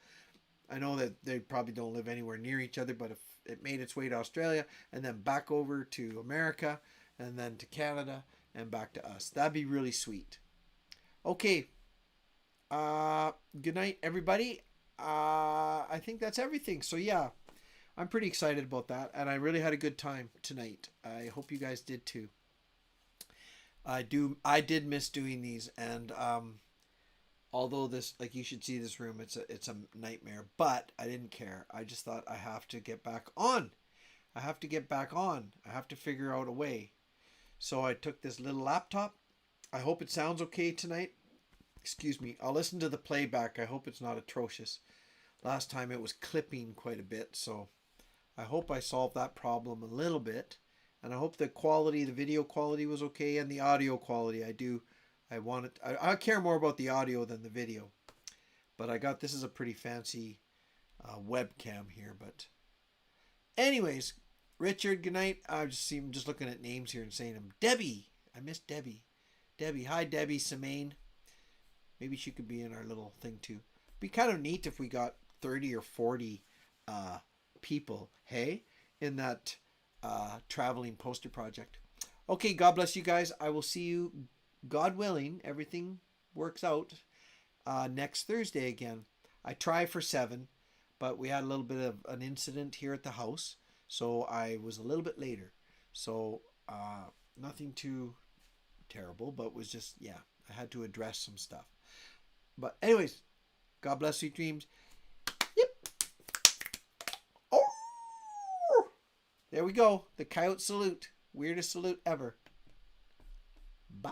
I know that they probably don't live anywhere near each other, but if it made its way to Australia and then back over to America and then to Canada and back to us, that'd be really sweet. Okay. Good night, everybody. I think that's everything. So yeah, I'm pretty excited about that, and I really had a good time tonight. I hope you guys did too. I did miss doing these, and although this, like, you should see this room, it's a nightmare, but I didn't care. I just thought I have to get back on. I have to get back on. I have to figure out a way. So I took this little laptop. I hope it sounds okay tonight. Excuse me. I'll listen to the playback. I hope it's not atrocious. Last time it was clipping quite a bit, so I hope I solved that problem a little bit. And I hope the quality, the video quality was okay, and the audio quality. I care more about the audio than the video. But this is a pretty fancy webcam here. But anyways, Richard, good night. I'm just looking at names here and saying them. Debbie. I miss Debbie. Debbie. Hi, Debbie Semaine. Maybe she could be in our little thing too. Be kind of neat if we got 30 or 40 people, hey, in that traveling poster project. Okay, God bless you guys. I will see you, God willing, everything works out, next Thursday again. I try for 7, but we had a little bit of an incident here at the house, so I was a little bit later. So nothing too terrible, but was just, yeah, I had to address some stuff. But anyways, God bless, sweet dreams. Yep. Oh, there we go. The coyote salute. Weirdest salute ever. Bye.